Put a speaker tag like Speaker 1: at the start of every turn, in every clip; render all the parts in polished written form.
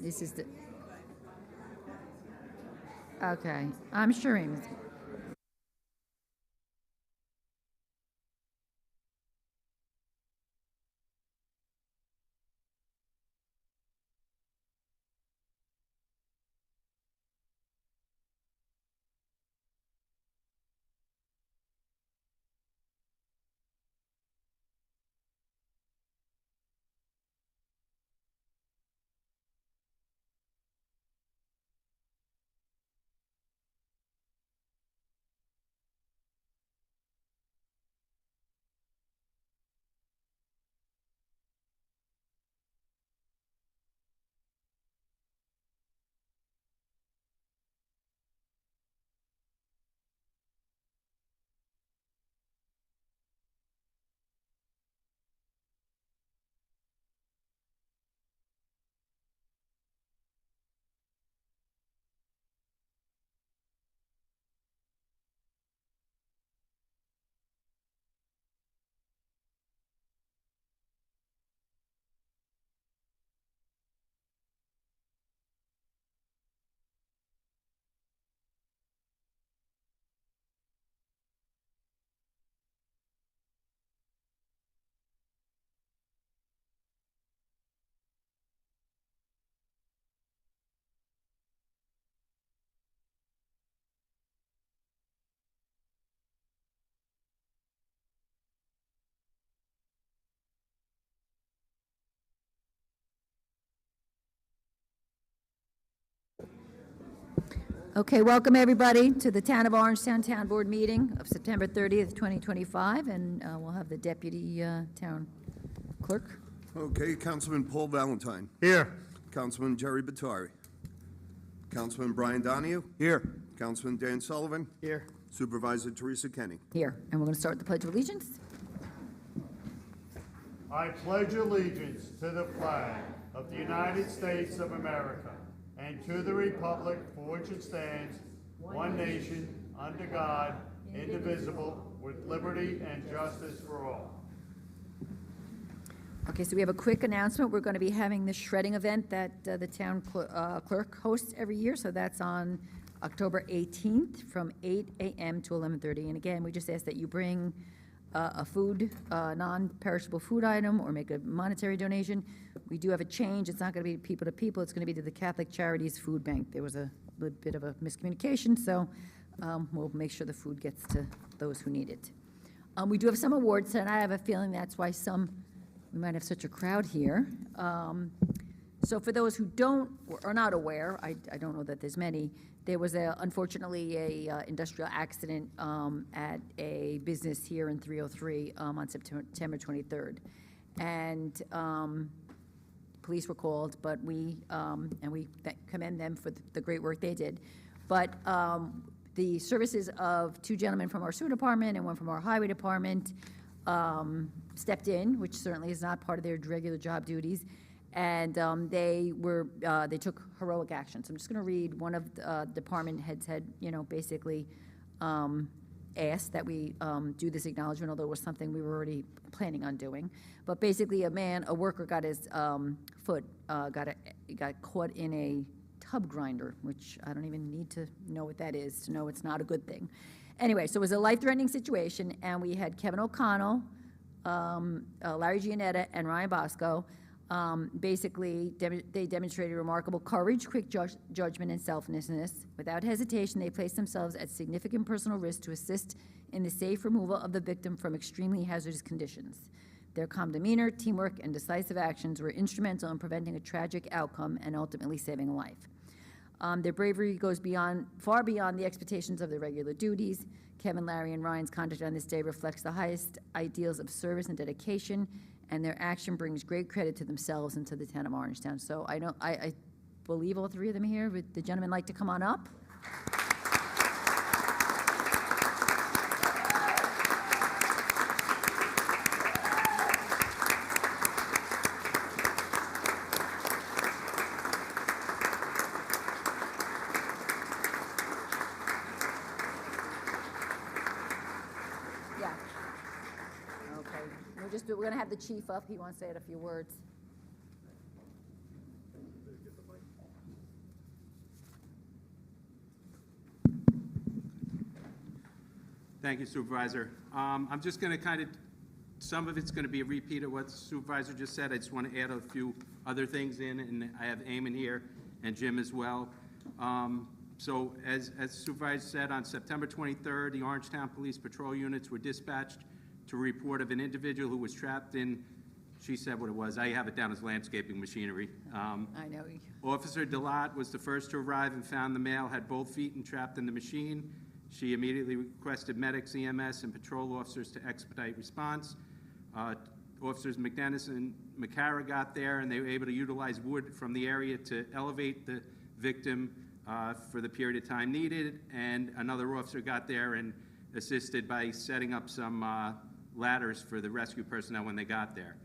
Speaker 1: This is the, okay, I'm sure Amy's. Okay, welcome everybody to the Town of Orangetown Town Board meeting of September 30th, 2025, and we'll have the Deputy Town Clerk.
Speaker 2: Okay, Councilman Paul Valentine.
Speaker 3: Here.
Speaker 2: Councilman Jerry Batari. Councilman Brian Donahue.
Speaker 3: Here.
Speaker 2: Councilman Dan Sullivan.
Speaker 3: Here.
Speaker 2: Supervisor Teresa Kenny.
Speaker 1: Here, and we're going to start the Pledge of Allegiance.
Speaker 3: I pledge allegiance to the flag of the United States of America and to the republic for which it stands, one nation, under God, indivisible, with liberty and justice for all.
Speaker 1: Okay, so we have a quick announcement. We're going to be having the shredding event that the town clerk hosts every year. So that's on October 18th from 8 a.m. to 11:30. And again, we just ask that you bring a food, non-perishable food item, or make a monetary donation. We do have a change. It's not going to be people to people. It's going to be to the Catholic Charities Food Bank. There was a little bit of a miscommunication, so we'll make sure the food gets to those who need it. We do have some awards, and I have a feeling that's why we might have such a crowd here. So for those who are not aware, I don't know that there's many, there was unfortunately a industrial accident at a business here in 303 on September 23rd. And police were called, but we commend them for the great work they did. But the services of two gentlemen from our sewer department and one from our highway department stepped in, which certainly is not part of their regular job duties, and they took heroic action. So I'm just going to read. One of the department heads had, basically asked that we do this acknowledgement, although it was something we were already planning on doing. But basically, a worker got his foot got caught in a tub grinder, which I don't even need to know what that is to know it's not a good thing. Anyway, so it was a life-threatening situation, and we had Kevin O'Connell, Larry Giannetta, and Ryan Bosco. Basically, they demonstrated remarkable courage, quick judgment, and selflessness. Without hesitation, they placed themselves at significant personal risk to assist in the safe removal of the victim from extremely hazardous conditions. Their calm demeanor, teamwork, and decisive actions were instrumental in preventing a tragic outcome and ultimately saving a life. Their bravery goes far beyond the expectations of their regular duties. Kevin, Larry, and Ryan's conduct on this day reflects the highest ideals of service and dedication, and their action brings great credit to themselves and to the town of Orangetown. So I believe all three of them here. Would the gentleman like to come on up? We're going to have the chief up. He wants to say a few words.
Speaker 4: Thank you, Supervisor. I'm just going to some of it's going to be a repeat of what the Supervisor just said. I just want to add a few other things in, and I have Eamon here and Jim as well. So as Supervisor said, on September 23rd, the Orangetown Police Patrol units were dispatched to a report of an individual who was trapped in, she said what it was, I have it down as landscaping machinery.
Speaker 1: I know.
Speaker 4: Officer Delat was the first to arrive and found the male had both feet entrapped in the machine. She immediately requested medics, EMS, and patrol officers to expedite response. Officers McDennis and McCara got there, and they were able to utilize wood from the area to elevate the victim for the period of time needed, and another officer got there and assisted by setting up some ladders for the rescue personnel when they got there.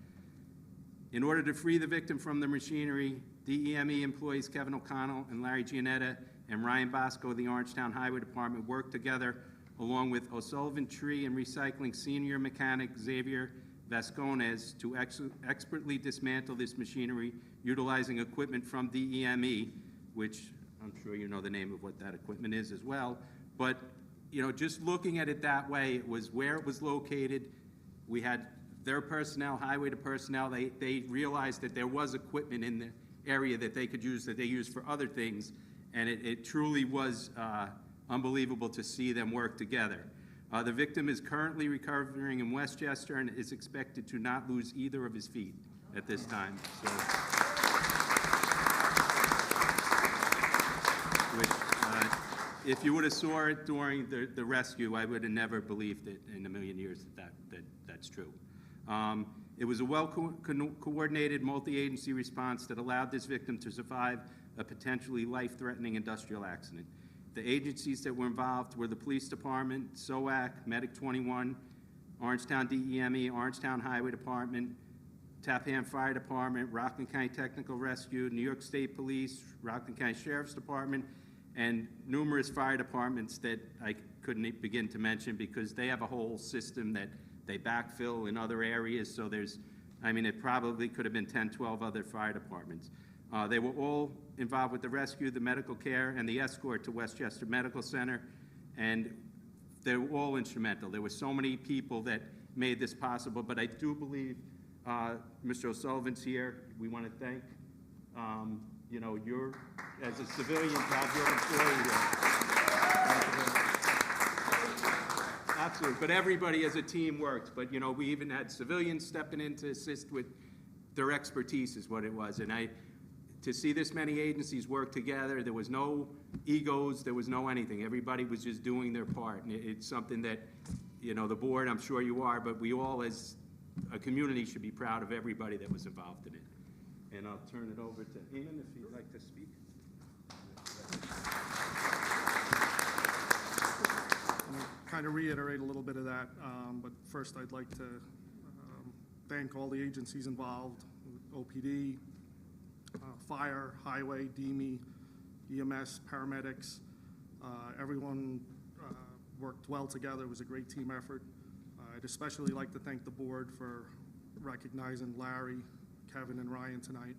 Speaker 4: In order to free the victim from the machinery, DEME employees Kevin O'Connell and Larry Gianetta and Ryan Bosco of the Orangetown Highway Department worked together along with O'Sullivan Tree and Recycling senior mechanic Xavier Vascones to expertly dismantle this machinery utilizing equipment from DEME, which I'm sure you know the name of what that equipment is as well. But, you know, just looking at it that way, it was where it was located. We had their personnel, highway personnel, they realized that there was equipment in the area that they could use, that they used for other things, and it truly was unbelievable to see them work together. The victim is currently recovering in Westchester and is expected to not lose either of his feet at this time. So, if you would have saw it during the rescue, I would have never believed it in a million years that's true. It was a well-coordinated multi-agency response that allowed this victim to survive a potentially life-threatening industrial accident. The agencies that were involved were the Police Department, SOAC, Medic 21, Orangetown DEME, Orangetown Highway Department, Tappan Fire Department, Rockland County Technical Rescue, New York State Police, Rockland County Sheriff's Department, and numerous fire departments that I couldn't begin to mention because they have a whole system that they backfill in other areas. So there's, I mean, it probably could have been 10, 12 other fire departments. They were all involved with the rescue, the medical care, and the escort to Westchester Medical Center, and they were all instrumental. There were so many people that made this possible, but I do believe Mr. O'Sullivan's here. We want to thank, you know, you're, as a civilian, to have your employee here. Absolutely, but everybody as a team worked. But, you know, we even had civilians stepping in to assist with their expertise is what it was. And to see this many agencies work together, there was no egos, there was no anything. Everybody was just doing their part. And it's something that, you know, the board, I'm sure you are, but we all as a community should be proud of everybody that was involved in it. And I'll turn it over to Eamon if you'd like to speak.
Speaker 5: Kind of reiterate a little bit of that, but first I'd like to thank all the agencies involved, OPD, Fire, Highway, DEME, EMS, paramedics. Everyone worked well together. It was a great team effort. I'd especially like to thank the board for recognizing Larry, Kevin, and Ryan tonight,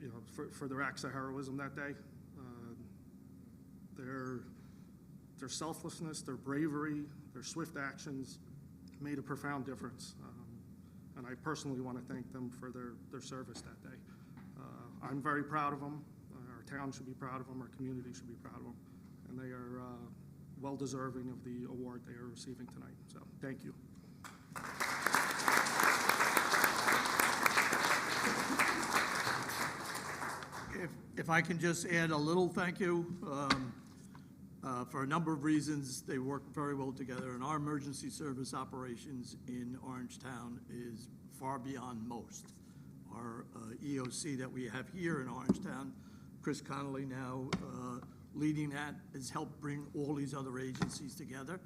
Speaker 5: you know, for their acts of heroism that day. Their selflessness, their bravery, their swift actions made a profound difference. And I personally want to thank them for their service that day. I'm very proud of them. Our town should be proud of them. Our community should be proud of them. And they are well deserving of the award they are receiving tonight. So thank you.
Speaker 6: If I can just add a little thank you, for a number of reasons, they work very well together, and our emergency service operations in Orangetown is far beyond most. Our EOC that we have here in Orangetown, Chris Connolly now leading that, has helped bring all these other agencies together.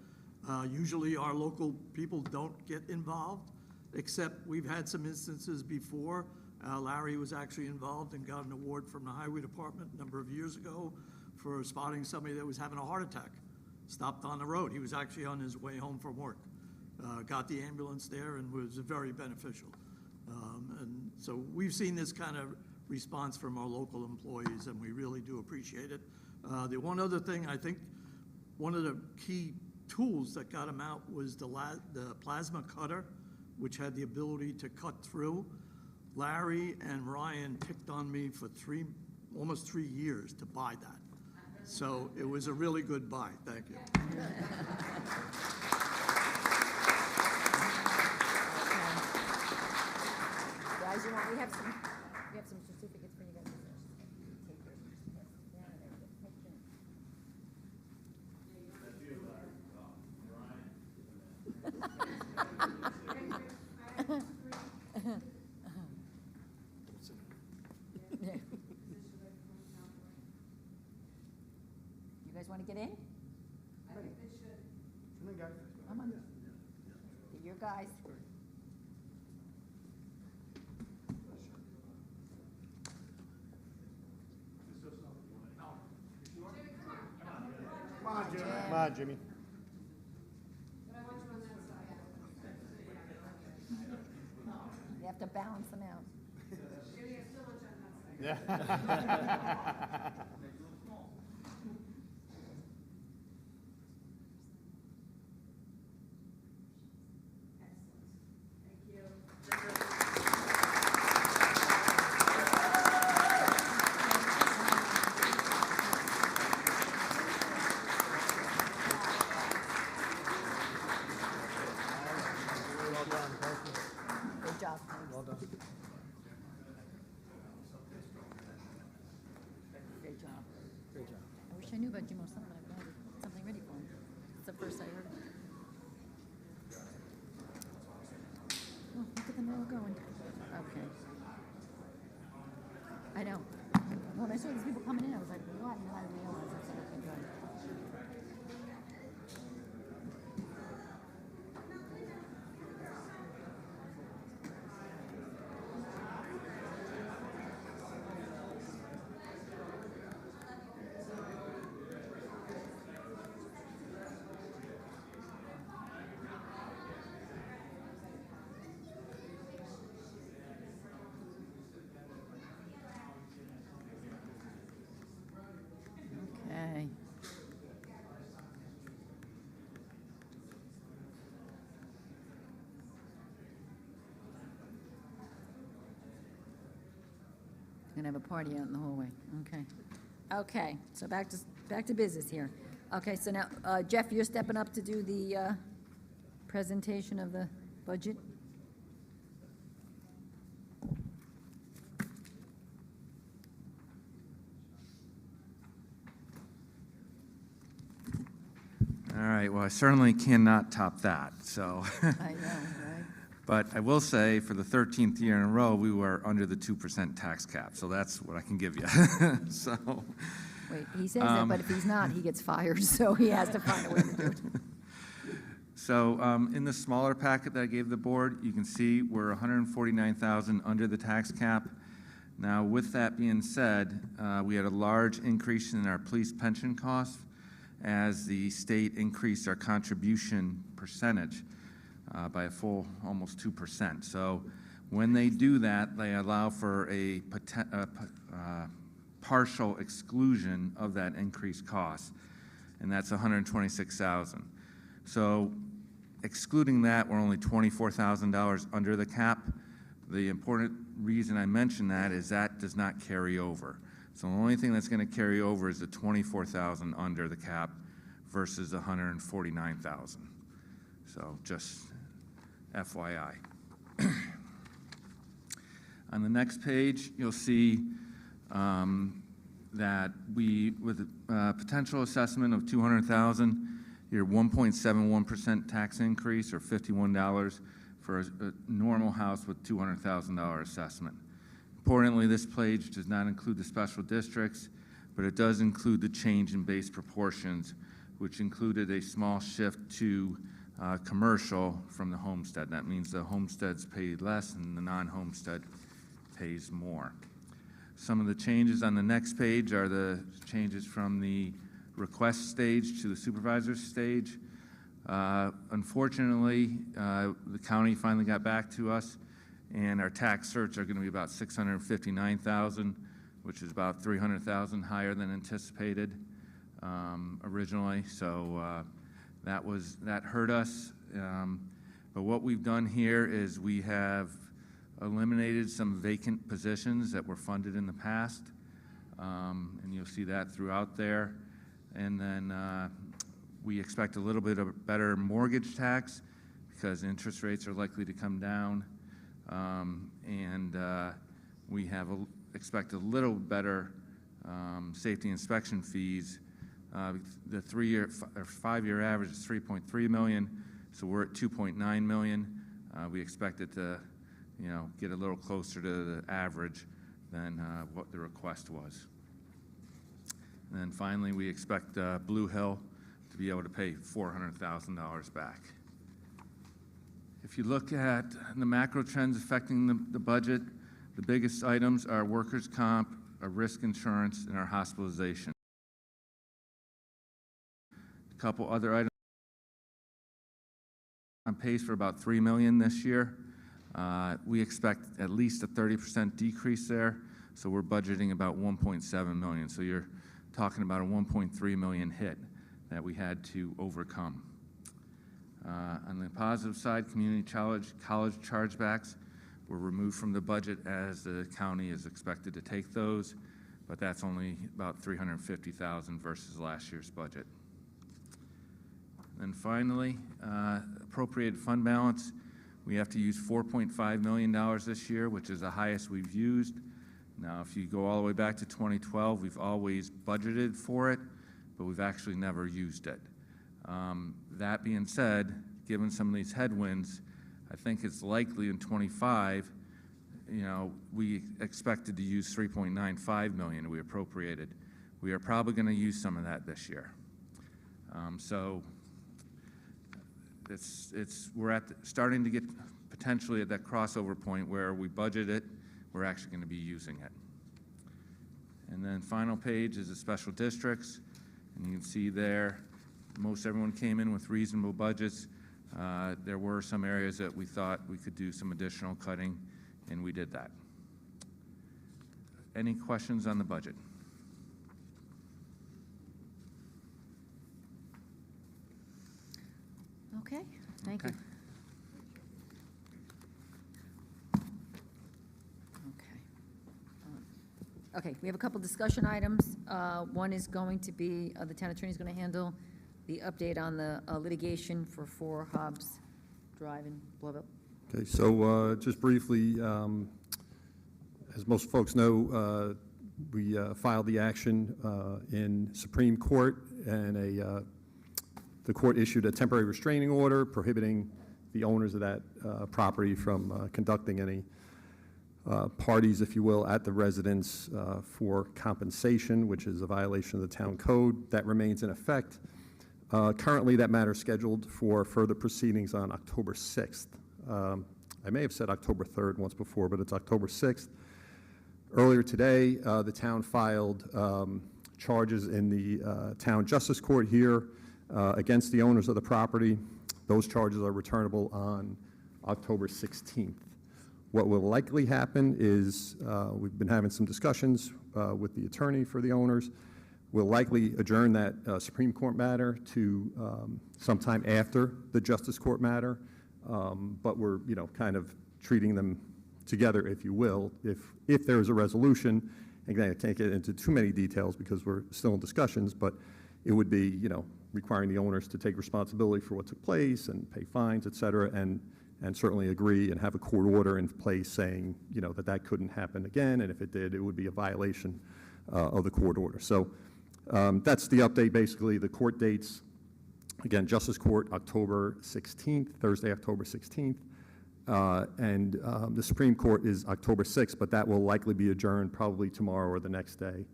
Speaker 6: Usually our local people don't get involved, except we've had some instances before. Larry was actually involved and got an award from the Highway Department a number of years ago for spotting somebody that was having a heart attack. Stopped on the road. He was actually on his way home from work. Got the ambulance there and was very beneficial. And so we've seen this kind of response from our local employees, and we really do appreciate it. The one other thing, I think one of the key tools that got him out was the plasma cutter, which had the ability to cut through. Larry and Ryan picked on me for almost 3 years to buy that. So it was a really good buy. Thank you.
Speaker 1: Guys, we have some certificates for you guys. Take yours. Yeah, there you go. Take yours. You guys want to get in? I think they should. Come on. Get your guys.
Speaker 3: Come on, Jimmy.
Speaker 1: You have to balance them out.
Speaker 3: Yeah.
Speaker 1: Good job.
Speaker 3: Well done.
Speaker 1: Great job. Great job. I wish I knew about Jim O'Sullivan. I would have something ready for him. It's the first I heard of it. Oh, look at them all going. Okay. I know. When I saw these people coming in, I was like, what? And then I realized I said, okay, good. Okay. Gonna have a party out in the hallway. Okay. Okay, so back to business here. Okay, so now, Jeff, you're stepping up to do the presentation of the budget?
Speaker 7: All right, well, I certainly cannot top that, so.
Speaker 1: I know, right?
Speaker 7: But I will say, for the 13th year in a row, we were under the 2% tax cap, so that's what I can give you. So,
Speaker 1: Wait, he says that, but if he's not, he gets fired, so he has to find a way to do it.
Speaker 7: so in the smaller packet that I gave the board, you can see we're 149,000 under the tax cap. Now, with that being said, we had a large increase in our police pension costs as the state increased our contribution percentage by a full almost 2%. So when they do that, they allow for a partial exclusion of that increased cost, and that's 126,000. So excluding that, we're only $24,000 under the cap. The important reason I mention that is that does not carry over. So the only thing that's going to carry over is the 24,000 under the cap versus 149,000. So just FYI. On the next page, you'll see that we, with a potential assessment of 200,000, your 1.71% tax increase, or $51 for a normal house with $200,000 assessment. Importantly, this page does not include the special districts, but it does include the change in base proportions, which included a small shift to commercial from the homestead. That means the homesteads pay less and the non-homestead pays more. Some of the changes on the next page are the changes from the request stage to the supervisor stage. Unfortunately, the county finally got back to us, and our tax certs are going to be about $659,000, which is about $300,000 higher than anticipated. originally, so that hurt us. But what we've done here is we have eliminated some vacant positions that were funded in the past, and you'll see that throughout there. And then we expect a little bit of better mortgage tax because interest rates are likely to come down, and we expect a little better safety inspection fees. The 5-year average is 3.3 million, so we're at 2.9 million. We expect it to, get a little closer to the average than what the request was. And then finally, we expect Blue Hill to be able to pay $400,000 back. If you look at the macro trends affecting the budget, the biggest items are workers' comp, our risk insurance, and our hospitalization. A couple other items on pace for about $3 million this year. We expect at least a 30% decrease there, so we're budgeting about $1.7 million. So you're talking about a $1.3 million hit that we had to overcome. On the positive side, community college chargebacks were removed from the budget as the county is expected to take those, but that's only about $350,000 versus last year's budget. And finally, appropriated fund balance. We have to use $4.5 million this year, which is the highest we've used. Now, if you go all the way back to 2012, we've always budgeted for it, but we've actually never used it. That being said, given some of these headwinds, I think it's likely in 25, we expected to use $3.95 million we appropriated. We are probably going to use some of that this year. So we're starting to get potentially at that crossover point where we budget it, we're actually going to be using it. And then final page is the special districts, and you can see there, most everyone came in with reasonable budgets. There were some areas that we thought we could do some additional cutting, and we did that. Any questions on the budget?
Speaker 1: Okay, thank you. Okay, we have a couple discussion items. One is going to be, the town attorney is going to handle the update on the litigation for 4 Hobbs Drive in Blueville.
Speaker 8: Okay, so just briefly, as most folks know, we filed the action in Supreme Court, and the court issued a temporary restraining order prohibiting the owners of that property from conducting any parties, if you will, at the residence for compensation, which is a violation of the town code. That remains in effect. Currently, that matter is scheduled for further proceedings on October 6th. I may have said October 3rd once before, but it's October 6th. Earlier today, the town filed charges in the town justice court here against the owners of the property. Those charges are returnable on October 16th. What will likely happen is, we've been having some discussions with the attorney for the owners. We'll likely adjourn that Supreme Court matter to sometime after the Justice Court matter, but we're kind of treating them together, if you will. If there is a resolution, again, I can't get into too many details because we're still in discussions, but it would be requiring the owners to take responsibility for what took place and pay fines, et cetera, and certainly agree and have a court order in place saying that couldn't happen again, and if it did, it would be a violation of the court order. So that's the update. Basically, the court dates, again, Justice Court October 16th, Thursday, October 16th, and the Supreme Court is October 6th, but that will likely be adjourned probably tomorrow or the next day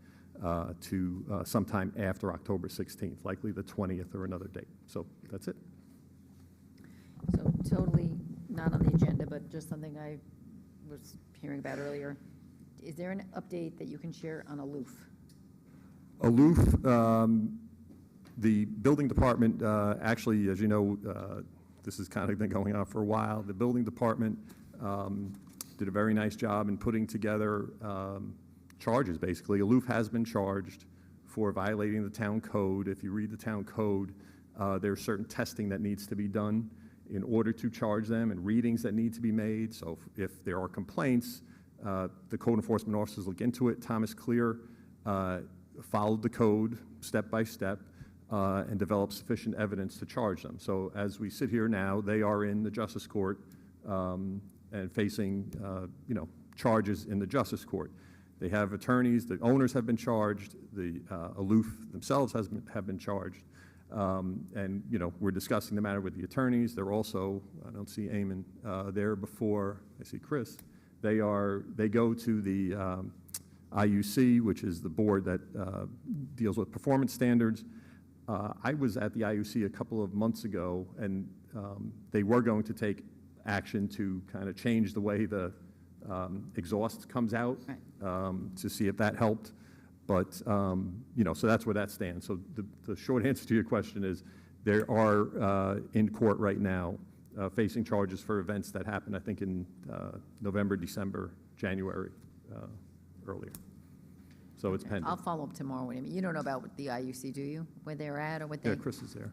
Speaker 8: to sometime after October 16th, likely the 20th or another date. So that's it.
Speaker 1: So totally not on the agenda, but just something I was hearing about earlier. Is there an update that you can share on Aloof?
Speaker 8: Aloof, the building department, actually, as you know, this has kind of been going on for a while. The building department did a very nice job in putting together charges, basically. Aloof has been charged for violating the town code. If you read the town code, there's certain testing that needs to be done in order to charge them and readings that need to be made. So if there are complaints, the code enforcement officers look into it. Thomas Clear followed the code step by step and developed sufficient evidence to charge them. So as we sit here now, they are in the justice court and facing, charges in the justice court. They have attorneys, the owners have been charged, the Aloof themselves have been charged. And, we're discussing the matter with the attorneys. They're also, I don't see Eamon there before, I see Chris. They go to the IUC, which is the board that deals with performance standards. I was at the IUC a couple of months ago, and they were going to take action to kind of change the way the exhaust comes out, to see if that helped. But, so that's where that stands. So the short answer to your question is they are in court right now facing charges for events that happened, I think, in November, December, January, earlier. So it's pending.
Speaker 1: I'll follow up tomorrow with him. You don't know about the IUC, do you? Where they're at or what they?
Speaker 8: Yeah, Chris is there.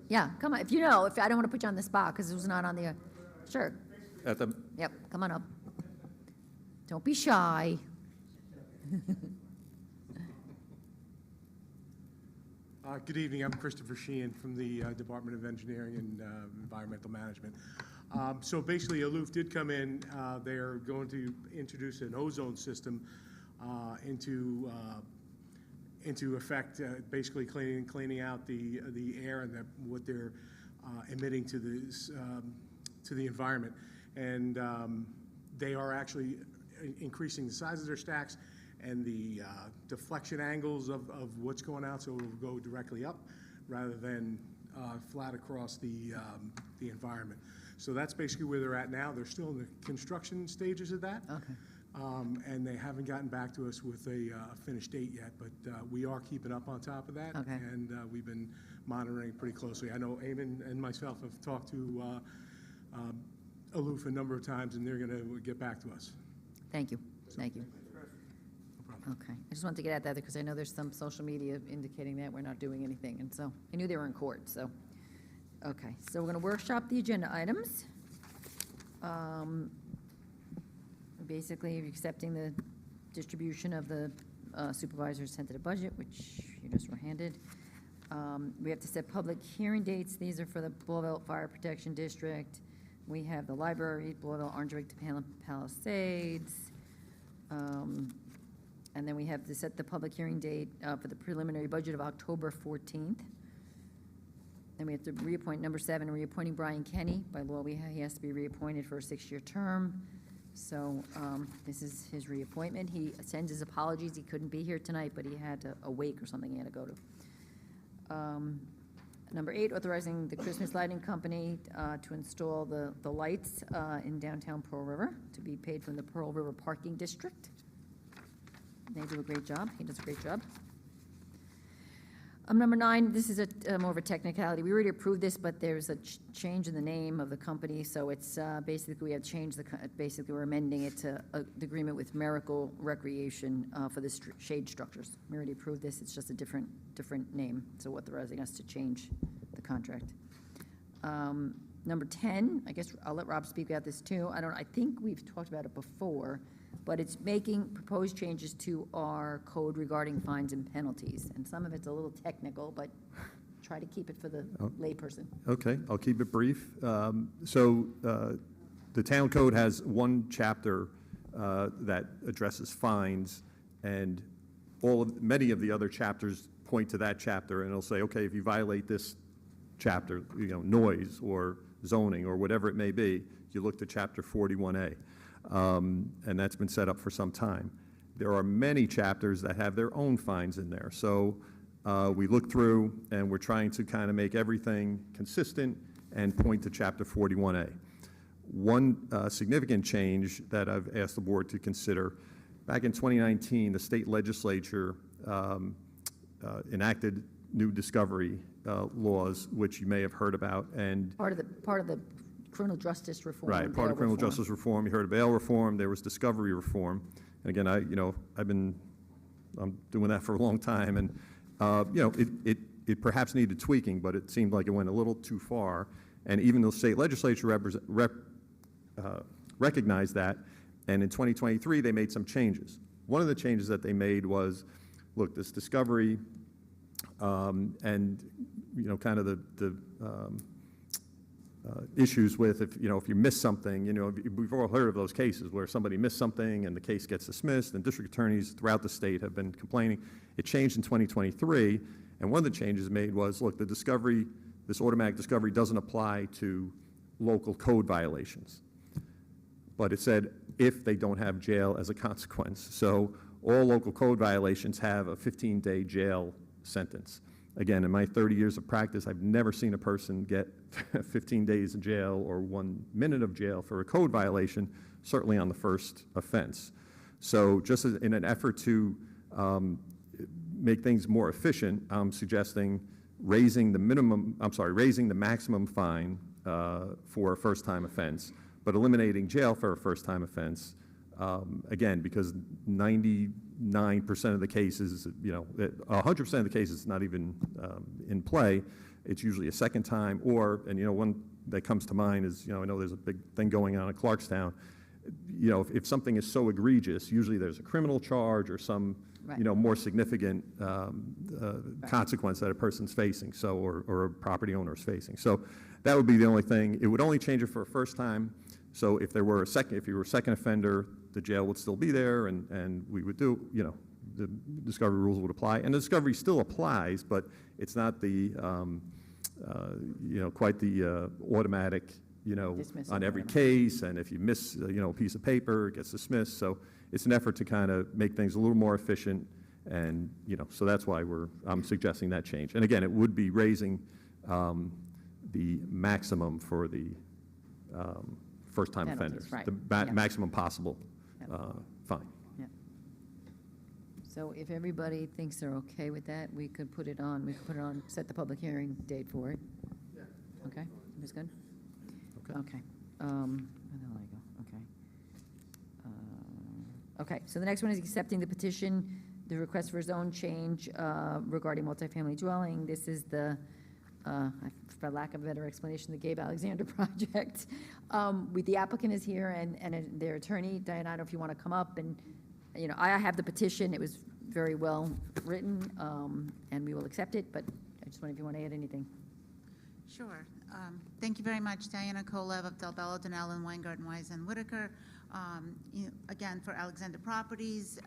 Speaker 1: Yeah, come on. If you know, I don't want to put you on the spot because it was not on the, sure.
Speaker 8: At the,
Speaker 1: Yep, come on up. Don't be shy.
Speaker 9: Good evening. I'm Christopher Sheehan from the Department of Engineering and Environmental Management. So basically, Aloof did come in. They are going to introduce an ozone system into effect, basically cleaning out the air and what they're emitting to the environment. And they are actually increasing the size of their stacks and the deflection angles of what's going out, so it will go directly up rather than flat across the environment. So that's basically where they're at now. They're still in the construction stages of that.
Speaker 1: Okay.
Speaker 9: And they haven't gotten back to us with a finished date yet, but we are keeping up on top of that.
Speaker 1: Okay.
Speaker 9: And we've been monitoring pretty closely. I know Eamon and myself have talked to Aloof a number of times, and they're going to get back to us.
Speaker 1: Thank you. Thank you. Okay. I just wanted to get at that because I know there's some social media indicating that we're not doing anything. And so I knew they were in court, so. Okay. So we're going to workshop the agenda items. Basically, accepting the distribution of the supervisor's tentative budget, which you just were handed. We have to set public hearing dates. These are for the Blauvelt Fire Protection District. We have the library, Blauvelt, Orangewick to Palisades. And then we have to set the public hearing date for the preliminary budget of October 14th. Then we have to reappoint number 7, reappointing Brian Kenny. By law, he has to be reappointed for a 6-year term. So this is his reappointment. He sends his apologies. He couldn't be here tonight, but he had a wake or something he had to go to. Number 8, authorizing the Christmas Lighting Company to install the lights in downtown Pearl River to be paid from the Pearl River Parking District. They do a great job. He does a great job. Number 9, this is more of a technicality. We already approved this, but there's a change in the name of the company, so it's basically we have changed basically we're amending it to the agreement with Miracle Recreation for the shade structures. We already approved this. It's just a different name, so authorizing us to change the contract. Number 10, I guess I'll let Rob speak about this too. I think we've talked about it before, but it's making proposed changes to our code regarding fines and penalties. And some of it's a little technical, but try to keep it for the layperson.
Speaker 8: Okay, I'll keep it brief. The town code has one chapter that addresses fines, and many of the other chapters point to that chapter, and it'll say, okay, if you violate this chapter, noise or zoning or whatever it may be, you look to chapter 41A. And that's been set up for some time. There are many chapters that have their own fines in there. So we look through, and we're trying to kind of make everything consistent and point to chapter 41A. One significant change that I've asked the board to consider, back in 2019, the state legislature enacted new discovery laws, which you may have heard about, and
Speaker 1: Part of the criminal justice reform.
Speaker 8: right, part of criminal justice reform. You heard of bail reform. There was discovery reform. And again, I've been I'm doing that for a long time, and, you know, it perhaps needed tweaking, but it seemed like it went a little too far, and even the state legislature recognized that, and in 2023, they made some changes. One of the changes that they made was, look, this discovery, and, you know, kind of the issues with if you miss something, you know, we've all heard of those cases where somebody missed something and the case gets dismissed, and district attorneys throughout the state have been complaining. It changed in 2023, and one of the changes made was, look, the discovery, this automatic discovery doesn't apply to local code violations. But it said if they don't have jail as a consequence. So all local code violations have a 15-day jail sentence. Again, in my 30 years of practice, I've never seen a person get 15 days in jail or 1 minute of jail for a code violation, certainly on the first offense. So just in an effort to make things more efficient, I'm suggesting raising the maximum fine for a first-time offense, but eliminating jail for a first-time offense. Again, because 99% of the cases, you know, 100% of the cases not even in play. It's usually a second time, and you know, one that comes to mind is, you know, I know there's a big thing going on in Clarkstown. You know, if something is so egregious, usually there's a criminal charge or some,
Speaker 1: Right.
Speaker 8: you know, more significant consequence that a person's facing, so or a property owner is facing. So that would be the only thing. It would only change it for a first time. So if you were a second offender, the jail would still be there, and we would do, you know, the discovery rules would apply, and the discovery still applies, but it's not the, you know, quite the automatic, you know,
Speaker 1: Dismissal
Speaker 8: on every
Speaker 1: automatic.
Speaker 8: case, and if you miss, you know, a piece of paper, it gets dismissed. So it's an effort to kind of make things a little more efficient, and, you know, so that's why I'm suggesting that change. And again, it would be raising the maximum for the first-time
Speaker 1: Penalties,
Speaker 8: offenders,
Speaker 1: right,
Speaker 8: the
Speaker 1: yeah.
Speaker 8: maximum possible fine.
Speaker 1: Yeah. So if everybody thinks they're okay with that, we could put it on, set the public hearing date for it. Yeah. Okay, everybody's good? Okay. Where the hell did I go? Okay. Okay, so the next one is accepting the petition, the request for zone change regarding multifamily dwelling. This is the, for lack of a better explanation, the Gabe Alexander project. The applicant is here and their attorney. Diana, I don't know if you want to come up, and, you know, I have the petition. It was very well written, and we will accept it, but I just wonder if you want to add anything.
Speaker 10: Sure. Thank you very much, Diana Kolev of Del Bello, Donnell, Weingarten, Wise, and Whitaker. Again, for Alexander Properties,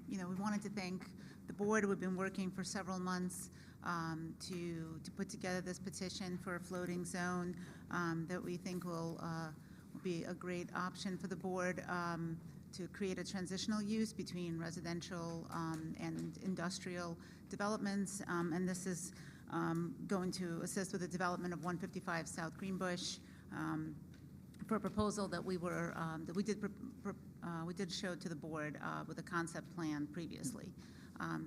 Speaker 10: you know, we wanted to thank the board. We've been working for several months to put together this petition for a floating zone that we think will be a great option for the board to create a transitional use between residential and industrial developments. And this is going to assist with the development of 155 South Greenbush for a proposal that we did show to the board with a concept plan previously.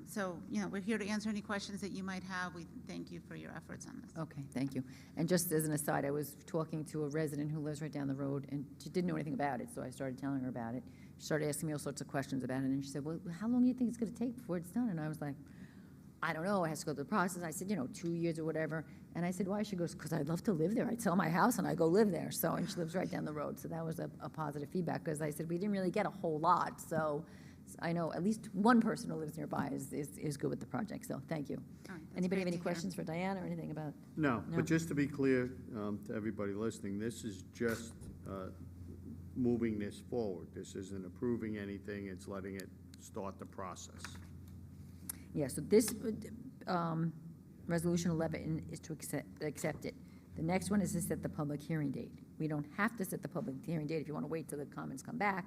Speaker 10: So, you know, we're here to answer any questions that you might have. We thank you for your efforts on this.
Speaker 1: Okay, thank you. And just as an aside, I was talking to a resident who lives right down the road, and she didn't know anything about it, so I started telling her about it. She started asking me all sorts of questions about it, and she said, well, how long do you think it's going to take before it's done? And I was like, I don't know, it has to go through the process. I said, you know, 2 years or whatever. And I said, why? She goes, because I'd love to live there. I'd sell my house and I go live there. So, and she lives right down the road. So that was a positive feedback, because I said, we didn't really get a whole lot. So I know at least one person who lives nearby is good with the project. So thank you.
Speaker 10: All right, that's
Speaker 1: Anybody have
Speaker 10: great
Speaker 1: any
Speaker 10: to hear.
Speaker 1: questions for Diana or anything about?
Speaker 3: No,
Speaker 1: No.
Speaker 3: but just to be clear to everybody listening, this is just moving this forward. This isn't approving anything, it's letting it start the process.
Speaker 1: Yeah, so this, Resolution 11 is to accept it. The next one is to set the public hearing date. We don't have to set the public hearing date if you want to wait till the comments come back,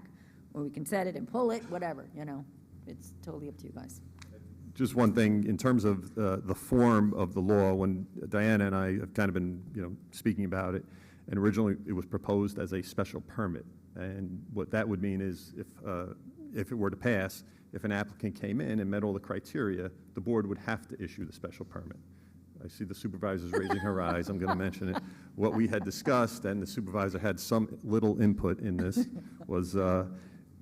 Speaker 1: or we can set it and pull it, whatever, you know. It's totally up to you guys.
Speaker 8: Just one thing, in terms of the form of the law, when Diana and I have kind of been, you know, speaking about it, and originally it was proposed as a special permit. And what that would mean is if it were to pass, if an applicant came in and met all the criteria, the board would have to issue the special permit. I see the supervisor's raising her eyes. I'm going to mention it. What we had discussed, and the supervisor had some little input in this, was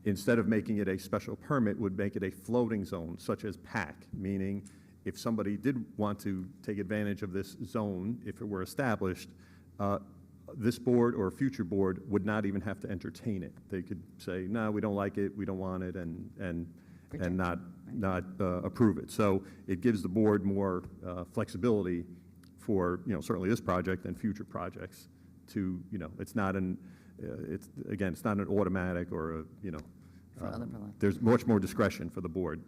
Speaker 8: instead of making it a special permit, would make it a floating zone, such as PAC, meaning if somebody did want to take advantage of this zone, if it were established, this board or a future board would not even have to entertain it. They could say, no, we don't like it, we don't want it, and not approve it. So it gives the board more flexibility for, certainly this project and future projects to, it's not an automatic or
Speaker 1: For other projects.
Speaker 8: there's much more discretion for the board.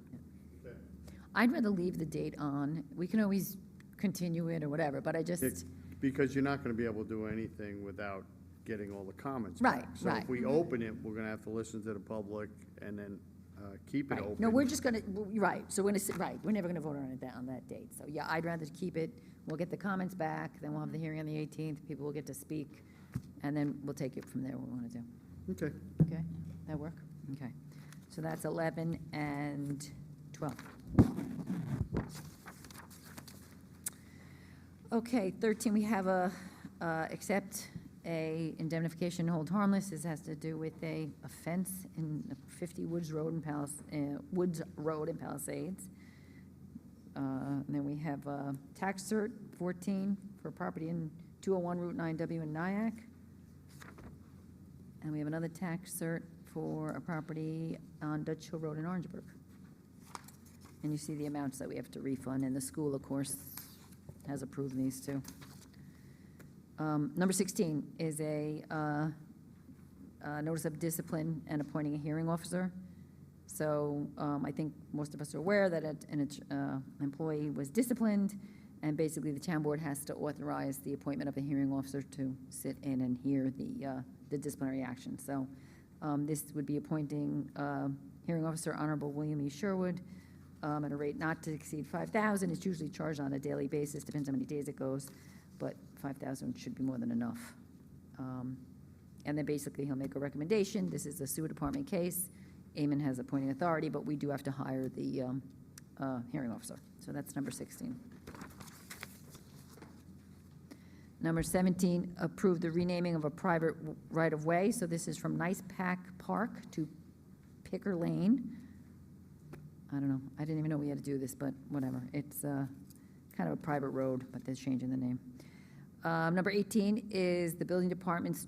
Speaker 1: I'd rather leave the date on. We can always continue it or whatever, but I just,
Speaker 3: Because you're not gonna be able to do anything without getting all the comments
Speaker 1: Right,
Speaker 3: back. So
Speaker 1: right.
Speaker 3: if we open it, we're gonna have to listen to the public and then keep it
Speaker 1: right.
Speaker 3: open.
Speaker 1: No, we're just gonna, right, so we're gonna, right, we're never gonna vote on it on that date. So, yeah, I'd rather keep it. We'll get the comments back, then we'll have the hearing on the 18th. People will get to speak, and then we'll take it from there, what we wanna do.
Speaker 3: Okay.
Speaker 1: Okay, that work? Okay. So that's 11 and 12. Okay, 13, we have accept a indemnification hold harmless. This has to do with a offense in 50 Woods Road in Palisades. And then we have tax cert 14 for property in 201 Route 9W in Nyack. And we have another tax cert for a property on Dutch Hill Road in Orangeburg. And you see the amounts that we have to refund, and the school, of course, has approved these too. Number 16 is a notice of discipline and appointing a hearing officer. So I think most of us are aware that an employee was disciplined, and basically the town board has to authorize the appointment of a hearing officer to sit in and hear the disciplinary action. So this would be appointing hearing officer Honorable William E. Sherwood at a rate not to exceed $5,000. It's usually charged on a daily basis, depends how many days it goes, but $5,000 should be more than enough. And then basically he'll make a recommendation. This is a sewer department case. Amen has appointing authority, but we do have to hire the hearing officer. So that's number 16. Number 17, approve the renaming of a private right-of-way. So this is from Nice Pack Park to Picker Lane. I don't know, I didn't even know we had to do this, but whatever. It's kind of a private road, but they're changing the name. Number 18 is the building department's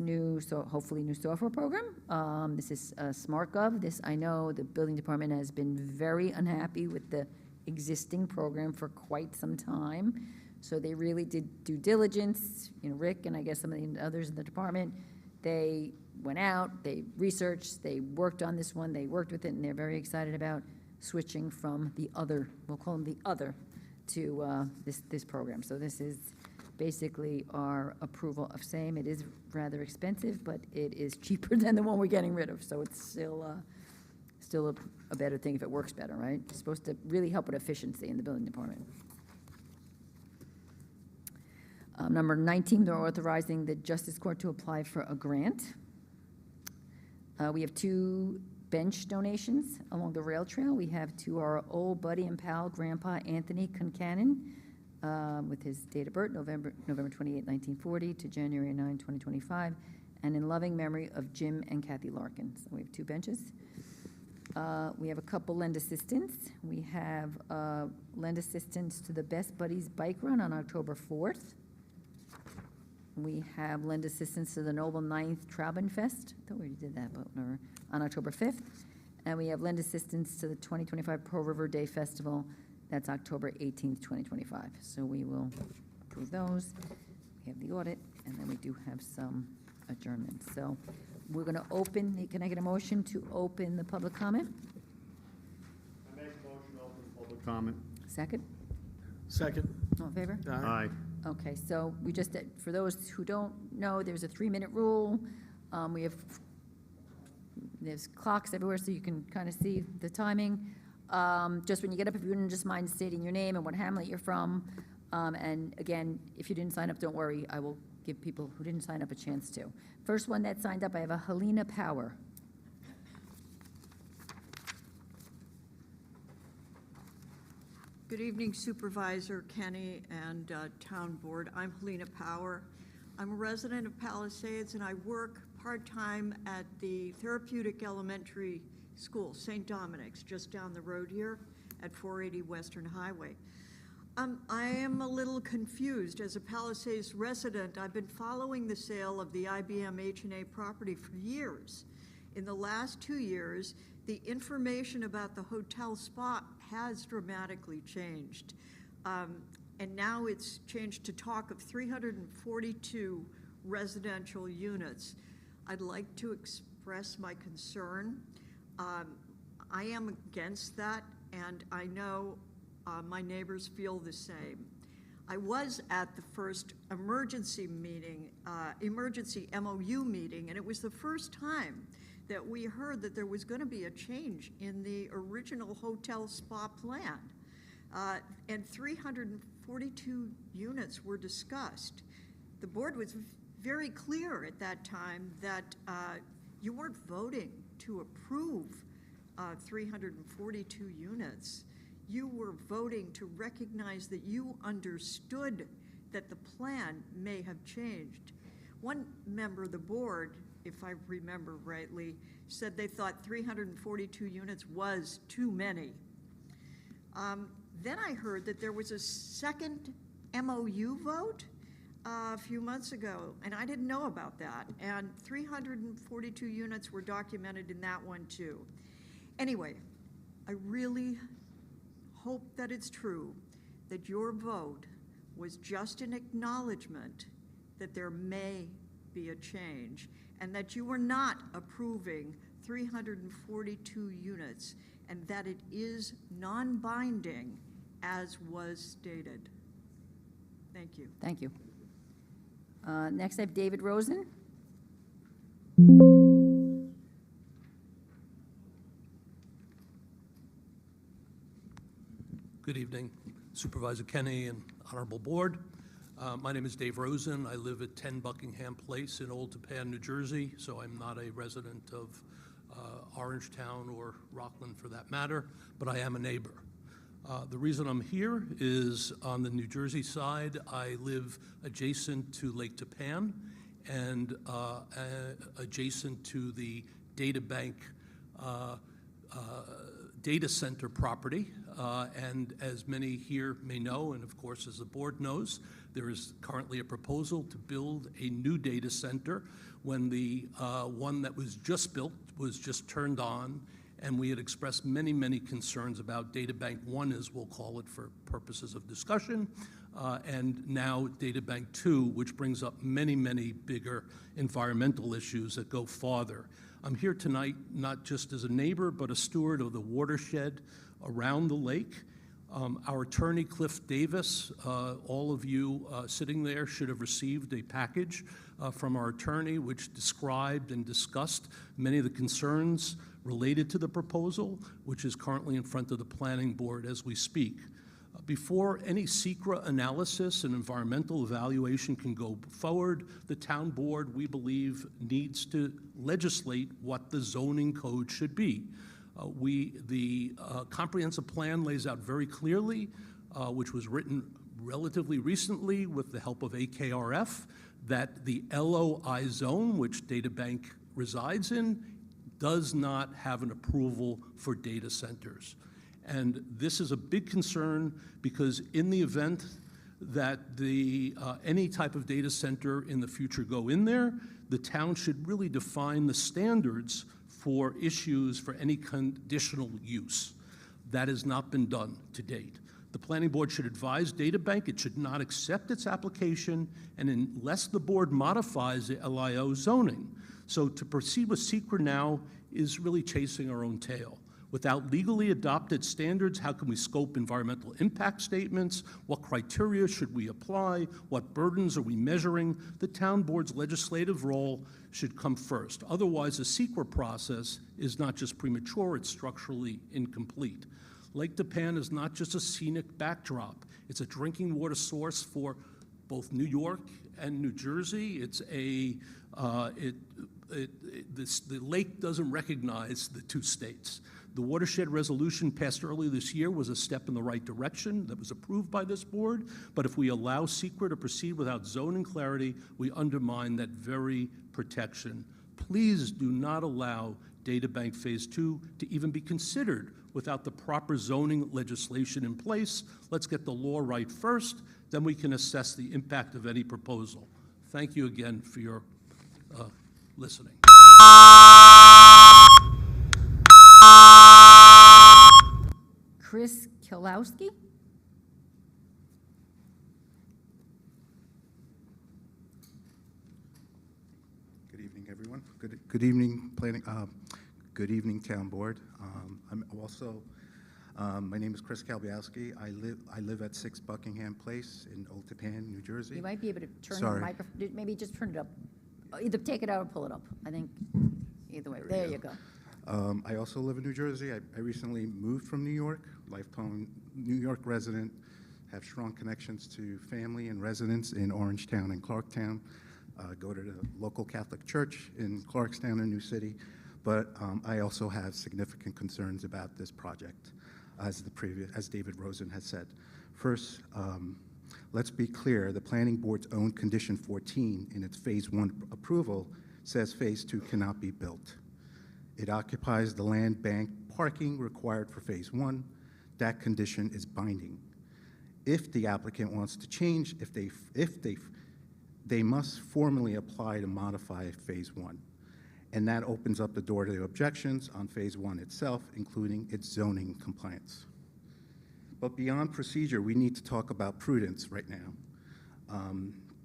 Speaker 1: hopefully new software program. This is SmartGov. This, I know the building department has been very unhappy with the existing program for quite some time. So they really did due diligence, Rick and I guess some of the others in the department. They went out, they researched, they worked on this one, they worked with it, and they're very excited about switching from the other, we'll call them the other, to this program. So this is basically our approval of same. It is rather expensive, but it is cheaper than the one we're getting rid of. So it's still a better thing if it works better, right? It's supposed to really help with efficiency in the building department. Number 19, they're authorizing the Justice Court to apply for a grant. We have 2 bench donations along the rail trail. We have to our old buddy and pal, Grandpa Anthony Concannon, with his date of birth, November 28, 1940 to January 9, 2025, and in loving memory of Jim and Kathy Larkin. So we have 2 benches. We have a couple lend assistance. We have lend assistance to the Best Buddies Bike Run on October 4th. We have lend assistance to the Noble 9th Traubenfest. I thought we already did that, but whatever, on October 5th. And we have lend assistance to the 2025 Pearl River Day Festival. That's October 18th, 2025. So we will approve those. We have the audit, and then we do have some adjournments. So we're going to open, can I get a motion to open the public comment?
Speaker 3: I make a motion to open public comment.
Speaker 1: Second?
Speaker 5: Second.
Speaker 1: All in favor?
Speaker 3: Aye.
Speaker 1: Okay, so we just, for those who don't know, there's a 3-minute rule. There's clocks everywhere, so you can kind of see the timing. Just when you get up, if you wouldn't just mind stating your name and what hamlet you're from. And again, if you didn't sign up, don't worry. I will give people who didn't sign up a chance to. First one that signed up, I have a Helena Power.
Speaker 11: Good evening, Supervisor Kenny and Town Board. I'm Helena Power. I'm a resident of Palisades, and I work part-time at the Therapeutic Elementary school, St. Dominic's, just down the road here at 480 Western Highway. I am a little confused. As a Palisades resident, I've been following the sale of the IBM H&A property for years. In the last 2 years, the information about the hotel spot has dramatically changed. And now it's changed to talk of 342 residential units. I'd like to express my concern. I am against that, and I know my neighbors feel the same. I was at the first emergency meeting, emergency MOU meeting, and it was the first time that we heard that there was going to be a change in the original hotel spa plan. And 342 units were discussed. The board was very clear at that time that you weren't voting to approve 342 units. You were voting to recognize that you understood that the plan may have changed. One member of the board, if I remember rightly, said they thought 342 units was too many. Then I heard that there was a second MOU vote a few months ago, and I didn't know about that. And 342 units were documented in that one too. Anyway, I really hope that it's true that your vote was just an acknowledgement that there may be a change and that you were not approving 342 units and that it is non-binding as was stated. Thank you.
Speaker 1: Thank you. Next, I have David Rosen.
Speaker 12: Good evening, Supervisor Kenny and Honorable Board. My name is Dave Rosen. I live at 10 Buckingham Place in Old Tappan, New Jersey, so I'm not a resident of Orangetown or Rockland for that matter, but I am a neighbor. The reason I'm here is on the New Jersey side, I live adjacent to Lake Tappan and adjacent to the data bank data center property. And as many here may know, and of course as the board knows, there is currently a proposal to build a new data center when the one that was just built was just turned on, and we had expressed many, many concerns about Data Bank 1, as we'll call it for purposes of discussion, and now Data Bank 2, which brings up many, many bigger environmental issues that go farther. I'm here tonight not just as a neighbor, but a steward of the watershed around the lake. Our attorney, Cliff Davis, all of you sitting there should have received a package from our attorney which described and discussed many of the concerns related to the proposal, which is currently in front of the planning board as we speak. Before any SECRA analysis and environmental evaluation can go forward, the town board, we believe, needs to legislate what the zoning code should be. The comprehensive plan lays out very clearly, which was written relatively recently with the help of AKRF, that the LOI zone, which Data Bank resides in, does not have an approval for data centers. And this is a big concern because in the event that any type of data center in the future go in there, the town should really define the standards for issues for any conditional use. That has not been done to date. The planning board should advise Data Bank it should not accept its application and unless the board modifies the LIO zoning. So to proceed with SECRA now is really chasing our own tail. Without legally adopted standards, how can we scope environmental impact statements? What criteria should we apply? What burdens are we measuring? The town board's legislative role should come first. Otherwise, the SECRA process is not just premature, it's structurally incomplete. Lake Tappan is not just a scenic backdrop. It's a drinking water source for both New York and New Jersey. It's the lake doesn't recognize the two states. The watershed resolution passed earlier this year was a step in the right direction that was approved by this board, but if we allow SECRA to proceed without zoning clarity, we undermine that very protection. Please do not allow Data Bank Phase 2 to even be considered without the proper zoning legislation in place. Let's get the law right first, then we can assess the impact of any proposal. Thank you again for your listening.
Speaker 1: Chris Kilowski?
Speaker 13: Good evening, everyone. Good evening, good evening, Town Board. I'm also, my name is Chris Kalbiowski. I live at 6 Buckingham Place in Old Tappan, New Jersey.
Speaker 1: You might be able to turn the
Speaker 13: Sorry.
Speaker 1: microphone, maybe just turn it up. Either take it out or pull it up. I think, either way. There you go.
Speaker 13: I also live in New Jersey. I recently moved from New York, lifetime New York resident, have strong connections to family and residents in Orangetown and Clarktown. Go to the local Catholic church in Clarkstown and New City, but I also have significant concerns about this project, as David Rosen has said. First, let's be clear, the Planning Board's own Condition 14 in its Phase 1 approval says Phase 2 cannot be built. It occupies the land bank parking required for Phase 1. That condition is binding. If the applicant wants to change, they must formally apply to modify Phase 1. And that opens up the door to the objections on Phase 1 itself, including its zoning compliance. But beyond procedure, we need to talk about prudence right now.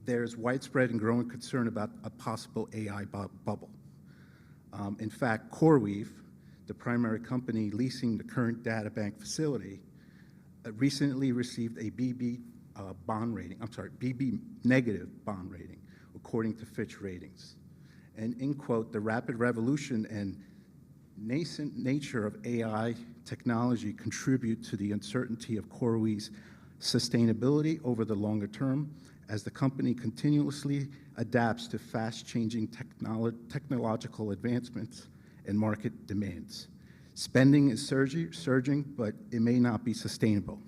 Speaker 13: There's widespread and growing concern about a possible AI bubble. In fact, CoreWeave, the primary company leasing the current data bank facility, recently received a BB negative bond rating, according to Fitch Ratings. And in quote, the rapid revolution and nascent nature of AI technology contribute to the uncertainty of CoreWeave's sustainability over the longer term as the company continuously adapts to fast-changing technological advancements and market demands. Spending is surging, but it may not be sustainable.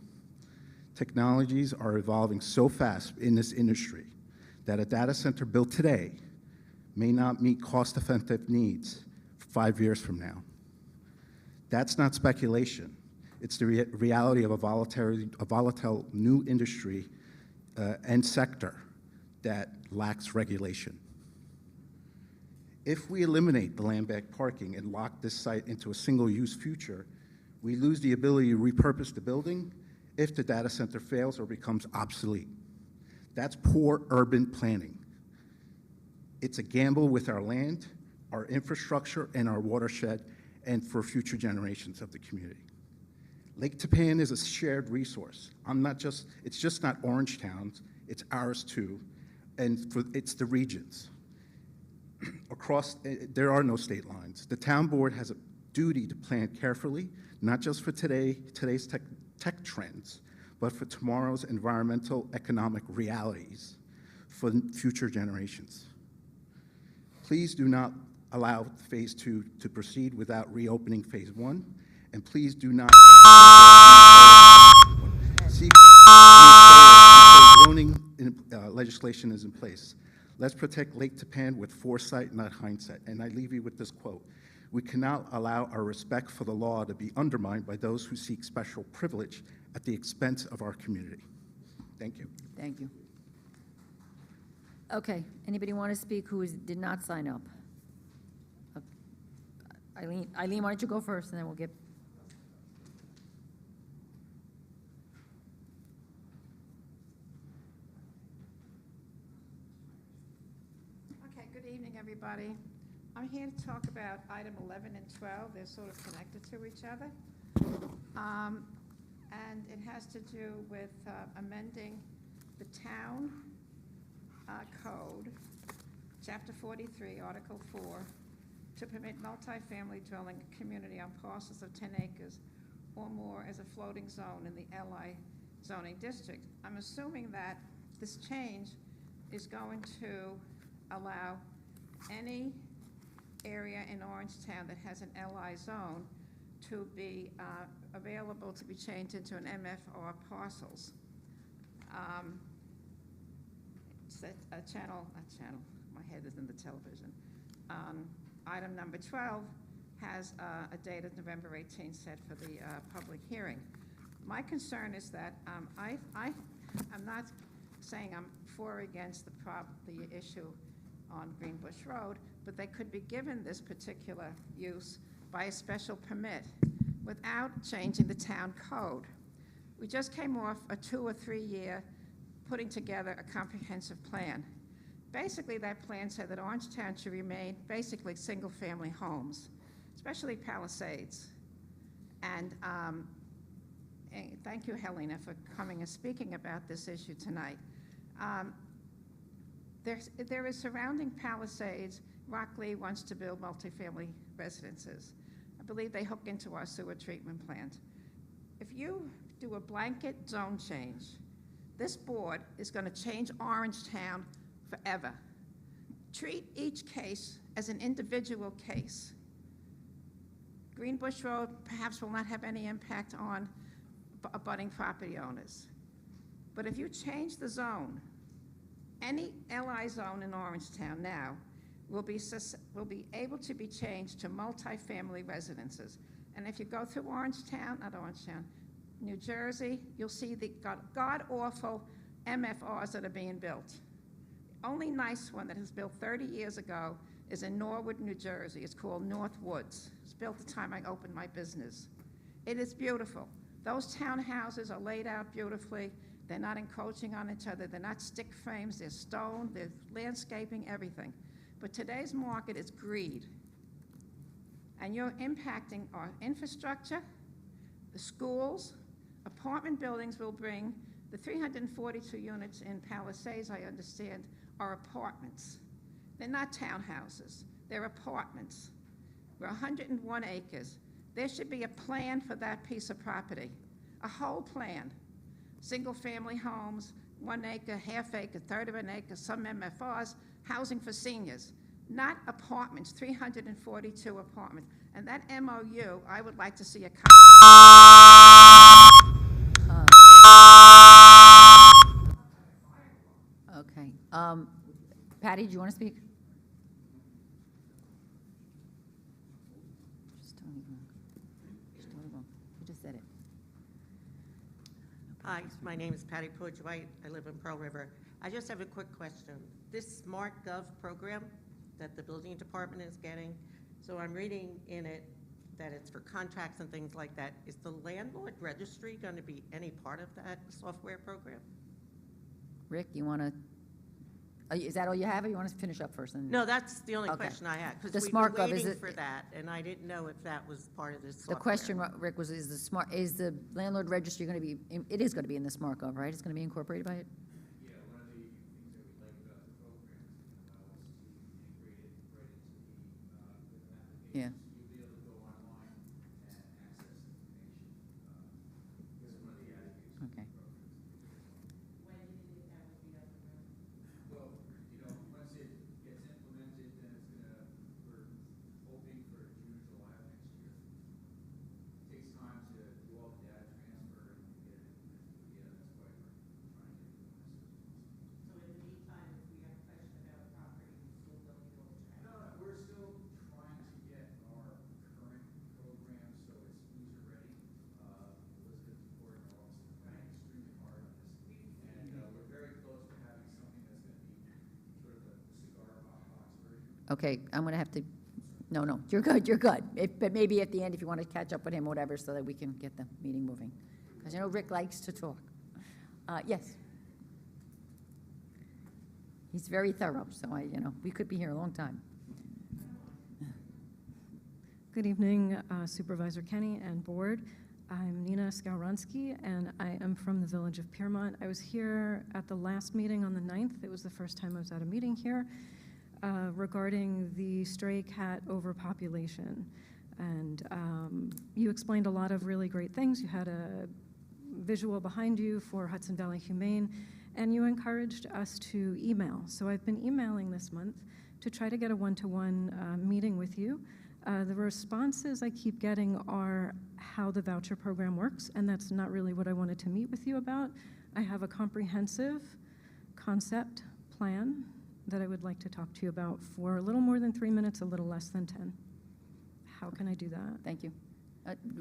Speaker 13: Technologies are evolving so fast in this industry that a data center built today may not meet cost-effective needs 5 years from now. That's not speculation. It's the reality of a volatile new industry and sector that lacks regulation. If we eliminate the land bank parking and lock this site into a single-use future, we lose the ability to repurpose the building if the data center fails or becomes obsolete. That's poor urban planning. It's a gamble with our land, our infrastructure, and our watershed, and for future generations of the community. Lake Tappan is a shared resource. It's just not Orangetown's, it's ours too, and it's the region's. There are no state lines. The town board has a duty to plan carefully, not just for today's tech trends, but for tomorrow's environmental economic realities for future generations. Please do not allow Phase 2 to proceed without reopening Phase 1, and please do not allow zoning legislation is in place. Let's protect Lake Tappan with foresight, not hindsight. And I leave you with this quote: "We cannot allow our respect for the law to be undermined by those who seek special privilege at the expense of our community." Thank you.
Speaker 1: Thank you. Okay, anybody want to speak who did not sign up? Eileen, why don't you go first, and then we'll get...
Speaker 14: Okay, good evening, everybody. I'm here to talk about item 11 and 12. They're sort of connected to each other. And it has to do with amending the town code, chapter 43, article 4, to permit multifamily dwelling community on parcels of 10 acres or more as a floating zone in the LI zoning district. I'm assuming that this change is going to allow any area in Orangetown that has an LI zone to be available to be changed into an MFR parcels. It's a channel, my head is in the television. Item number 12 has a date of November 18th set for the public hearing. My concern is that I'm not saying I'm for or against the issue on Greenbush Road, but they could be given this particular use by a special permit without changing the town code. We just came off a 2 or 3 year putting together a comprehensive plan. Basically, that plan said that Orangetown should remain basically single-family homes, especially Palisades. And thank you, Helena, for coming and speaking about this issue tonight. There is surrounding Palisades, Rockley wants to build multifamily residences. I believe they hook into our sewer treatment plant. If you do a blanket zone change, this board is going to change Orangetown forever. Treat each case as an individual case. Greenbush Road perhaps will not have any impact on abutting property owners. But if you change the zone, any LI zone in Orangetown now will be able to be changed to multifamily residences. And if you go through New Jersey, you'll see the god-awful MFRs that are being built. The only nice one that was built 30 years ago is in Norwood, New Jersey. It's called North Woods. It was built the time I opened my business. It is beautiful. Those townhouses are laid out beautifully. They're not encroaching on each other. They're not stick frames. They're stone. They're landscaping, everything. But today's market is greed. And you're impacting our infrastructure, the schools, apartment buildings will bring, the 342 units in Palisades, I understand, are apartments. They're not townhouses. They're apartments. We're 101 acres. There should be a plan for that piece of property, a whole plan. Single-family homes, 1 acre, half acre, third of an acre, some MFRs, housing for seniors, not apartments, 342 apartments. And that MOU, I would like to see a copy.
Speaker 1: Okay. Patty, do you want to speak? Just totally wrong. Just totally wrong. You just said it.
Speaker 15: Hi, my name is Patty Pudge-White. I live in Pearl River. I just have a quick question. This SmartGov program that the building department is getting, so I'm reading in it that it's for contracts and things like that. Is the landlord registry going to be any part of that software program?
Speaker 1: Rick, you want to, is that all you have, or you want to finish up first?
Speaker 15: No, that's the only
Speaker 1: Okay.
Speaker 15: question I had,
Speaker 1: The
Speaker 15: because we've
Speaker 1: SmartGov,
Speaker 15: been
Speaker 1: is
Speaker 15: waiting
Speaker 1: it-
Speaker 15: for that, and I didn't know if that was part of this
Speaker 1: The
Speaker 15: software.
Speaker 1: question, Rick, was, is the landlord registry going to be, it is going to be in the SmartGov, right? It's going to be incorporated by it?
Speaker 16: Yeah, one of the things that we like about the program is it allows us to integrate it right into the application.
Speaker 1: Yeah.
Speaker 16: You'll be able to go online and access information. This is one of the attributes of
Speaker 1: Okay.
Speaker 16: the program. When do you think that would be up and running? Well, once it gets implemented, then it's gonna, we're hoping for June, July of next year. It takes time to do all the data transfer and get it implemented. Yeah, that's why we're trying to get it implemented. So in the meantime, if we have a question about a property, we still don't get all the traffic? No, we're still trying to get our current program so it's user-ready. Elizabeth Ford and all is working extremely hard on this. And we're very close to having something that's going to be sort of the cigar box version.
Speaker 1: Okay, I'm going to have to, no, you're good, you're good. But maybe at the end, if you want to catch up with him or whatever, so that we can get the meeting moving. Because Rick likes to talk. Yes. He's very thorough, so we could be here a long time.
Speaker 17: Good evening, Supervisor Kenny and Board. I'm Nina Skowronski, and I am from the village of Piermont. I was here at the last meeting on the 9th. It was the first time I was at a meeting here regarding the stray cat overpopulation. And you explained a lot of really great things. You had a visual behind you for Hudson Valley Humane, and you encouraged us to email. So I've been emailing this month to try to get a one-to-one meeting with you. The responses I keep getting are how the voucher program works, and that's not really what I wanted to meet with you about. I have a comprehensive concept plan that I would like to talk to you about for a little more than 3 minutes, a little less than 10. how can I do that?
Speaker 1: Thank you.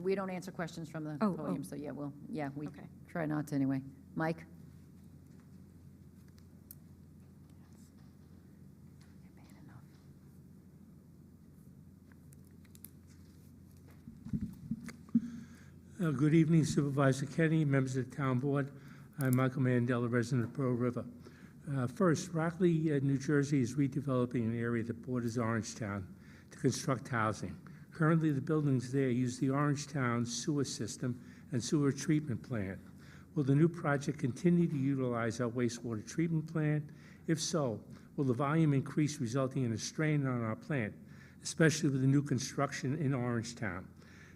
Speaker 1: We don't answer questions from the
Speaker 17: Oh,
Speaker 1: podium,
Speaker 17: oh.
Speaker 1: so yeah, we
Speaker 17: Okay.
Speaker 1: try not to anyway. Mike?
Speaker 18: Good evening Supervisor Kenny, members of the Town Board. I'm Michael Mandela, resident of Pearl River. First, Rockledge, New Jersey is redeveloping an area that borders Orangetown to construct housing. Currently, the buildings there use the Orangetown sewer system and sewer treatment plant. Will the new project continue to utilize our wastewater treatment plant? If so, will the volume increase, resulting in a strain on our plant, especially with the new construction in Orangetown?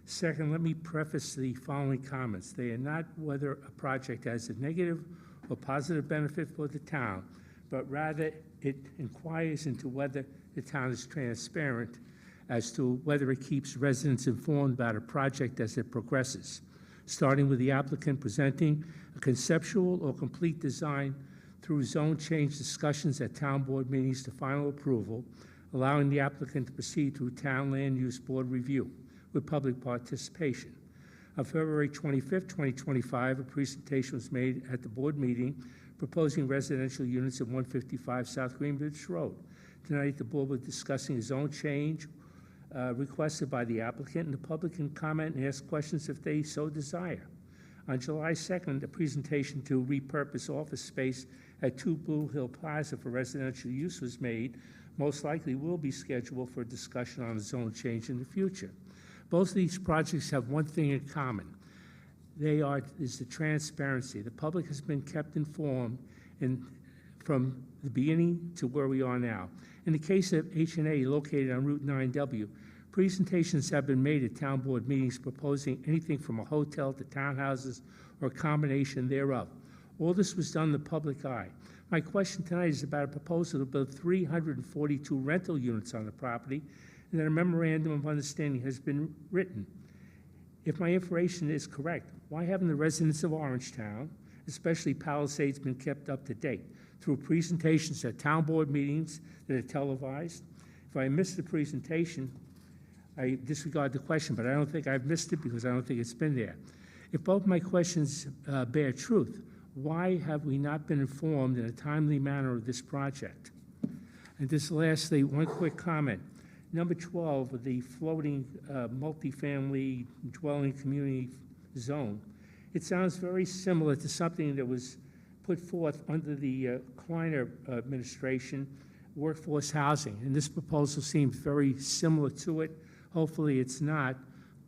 Speaker 18: Second, let me preface the following comments. They are not whether a project has a negative or positive benefit for the town, but rather it inquires into whether the town is transparent as to whether it keeps residents informed about a project as it progresses, starting with the applicant presenting a conceptual or complete design through zone change discussions at town board meetings to final approval, allowing the applicant to proceed through town land use board review with public participation. On February 25th, 2025, a presentation was made at the board meeting proposing residential units at 155 South Greenbridge Road. Tonight, the board was discussing a zone change requested by the applicant, and the public can comment and ask questions if they so desire. On July 2nd, a presentation to repurpose office space at 2 Blue Hill Plaza for residential use was made. Most likely will be scheduled for a discussion on a zone change in the future. Both of these projects have one thing in common. Is the transparency. The public has been kept informed from the beginning to where we are now. In the case of H&A located on Route 9W, presentations have been made at town board meetings proposing anything from a hotel to townhouses or a combination thereof. All this was done in the public eye. My question tonight is about a proposal to build 342 rental units on the property, and that a memorandum of understanding has been written. If my information is correct, why haven't the residents of Orangetown, especially Palisades, been kept up to date through presentations at town board meetings that are televised? If I missed the presentation, I disregard the question, but I don't think I've missed it because I don't think it's been there. If both my questions bear truth, why have we not been informed in a timely manner of this project? And just lastly, one quick comment. Number 12, of the floating multifamily dwelling community zone. It sounds very similar to something that was put forth under the Kleiner administration, workforce housing. And this proposal seems very similar to it. Hopefully it's not,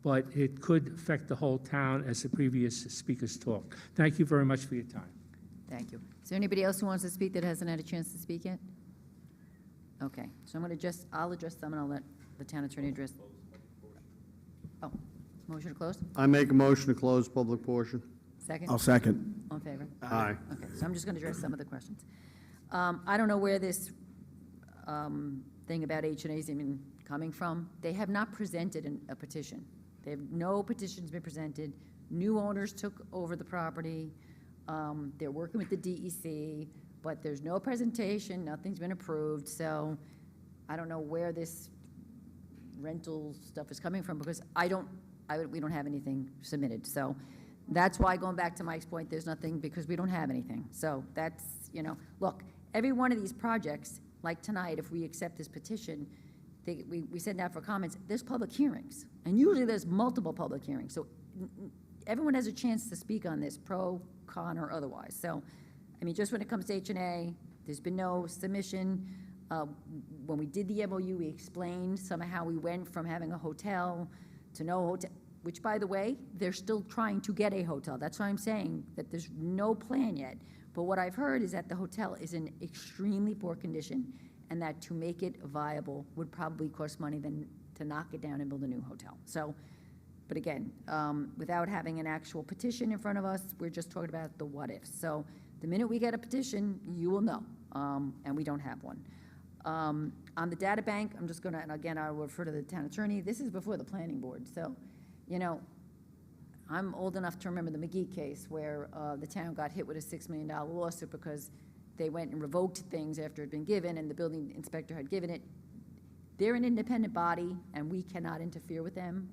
Speaker 18: but it could affect the whole town, as the previous speakers talked. Thank you very much for your time.
Speaker 1: Thank you. Is there anybody else who wants to speak that hasn't had a chance to speak yet? Okay, so I'll address some and I'll let the town attorney address. Oh, motion to close?
Speaker 3: I make a motion to close public portion.
Speaker 1: Second?
Speaker 3: I'll second.
Speaker 1: All in favor?
Speaker 3: Aye.
Speaker 1: Okay, so I'm just going to address some of the questions. I don't know where this thing about H&A's even coming from. They have not presented a petition. No petition's been presented. New owners took over the property. They're working with the DEC, but there's no presentation, nothing's been approved, so I don't know where this rental stuff is coming from, because we don't have anything submitted. So that's why, going back to Mike's point, there's nothing, because we don't have anything. So that's, look, every one of these projects, like tonight, if we accept this petition, we send out for comments, there's public hearings, and usually there's multiple public hearings. So everyone has a chance to speak on this, pro, con, or otherwise. So, just when it comes to H&A, there's been no submission. When we did the MOU, we explained somehow we went from having a hotel to no hotel, which, by the way, they're still trying to get a hotel. That's why I'm saying that there's no plan yet. But what I've heard is that the hotel is in extremely poor condition, and that to make it viable would probably cost money than to knock it down and build a new hotel. So, but again, without having an actual petition in front of us, we're just talking about the what ifs. So the minute we get a petition, you will know, and we don't have one. On the data bank, I'm just gonna, and again, I will refer to the town attorney, this is before the planning board. So, I'm old enough to remember the McGee case where the town got hit with a $6 million lawsuit because they went and revoked things after it had been given, and the building inspector had given it. they're an independent body, and we cannot interfere with them.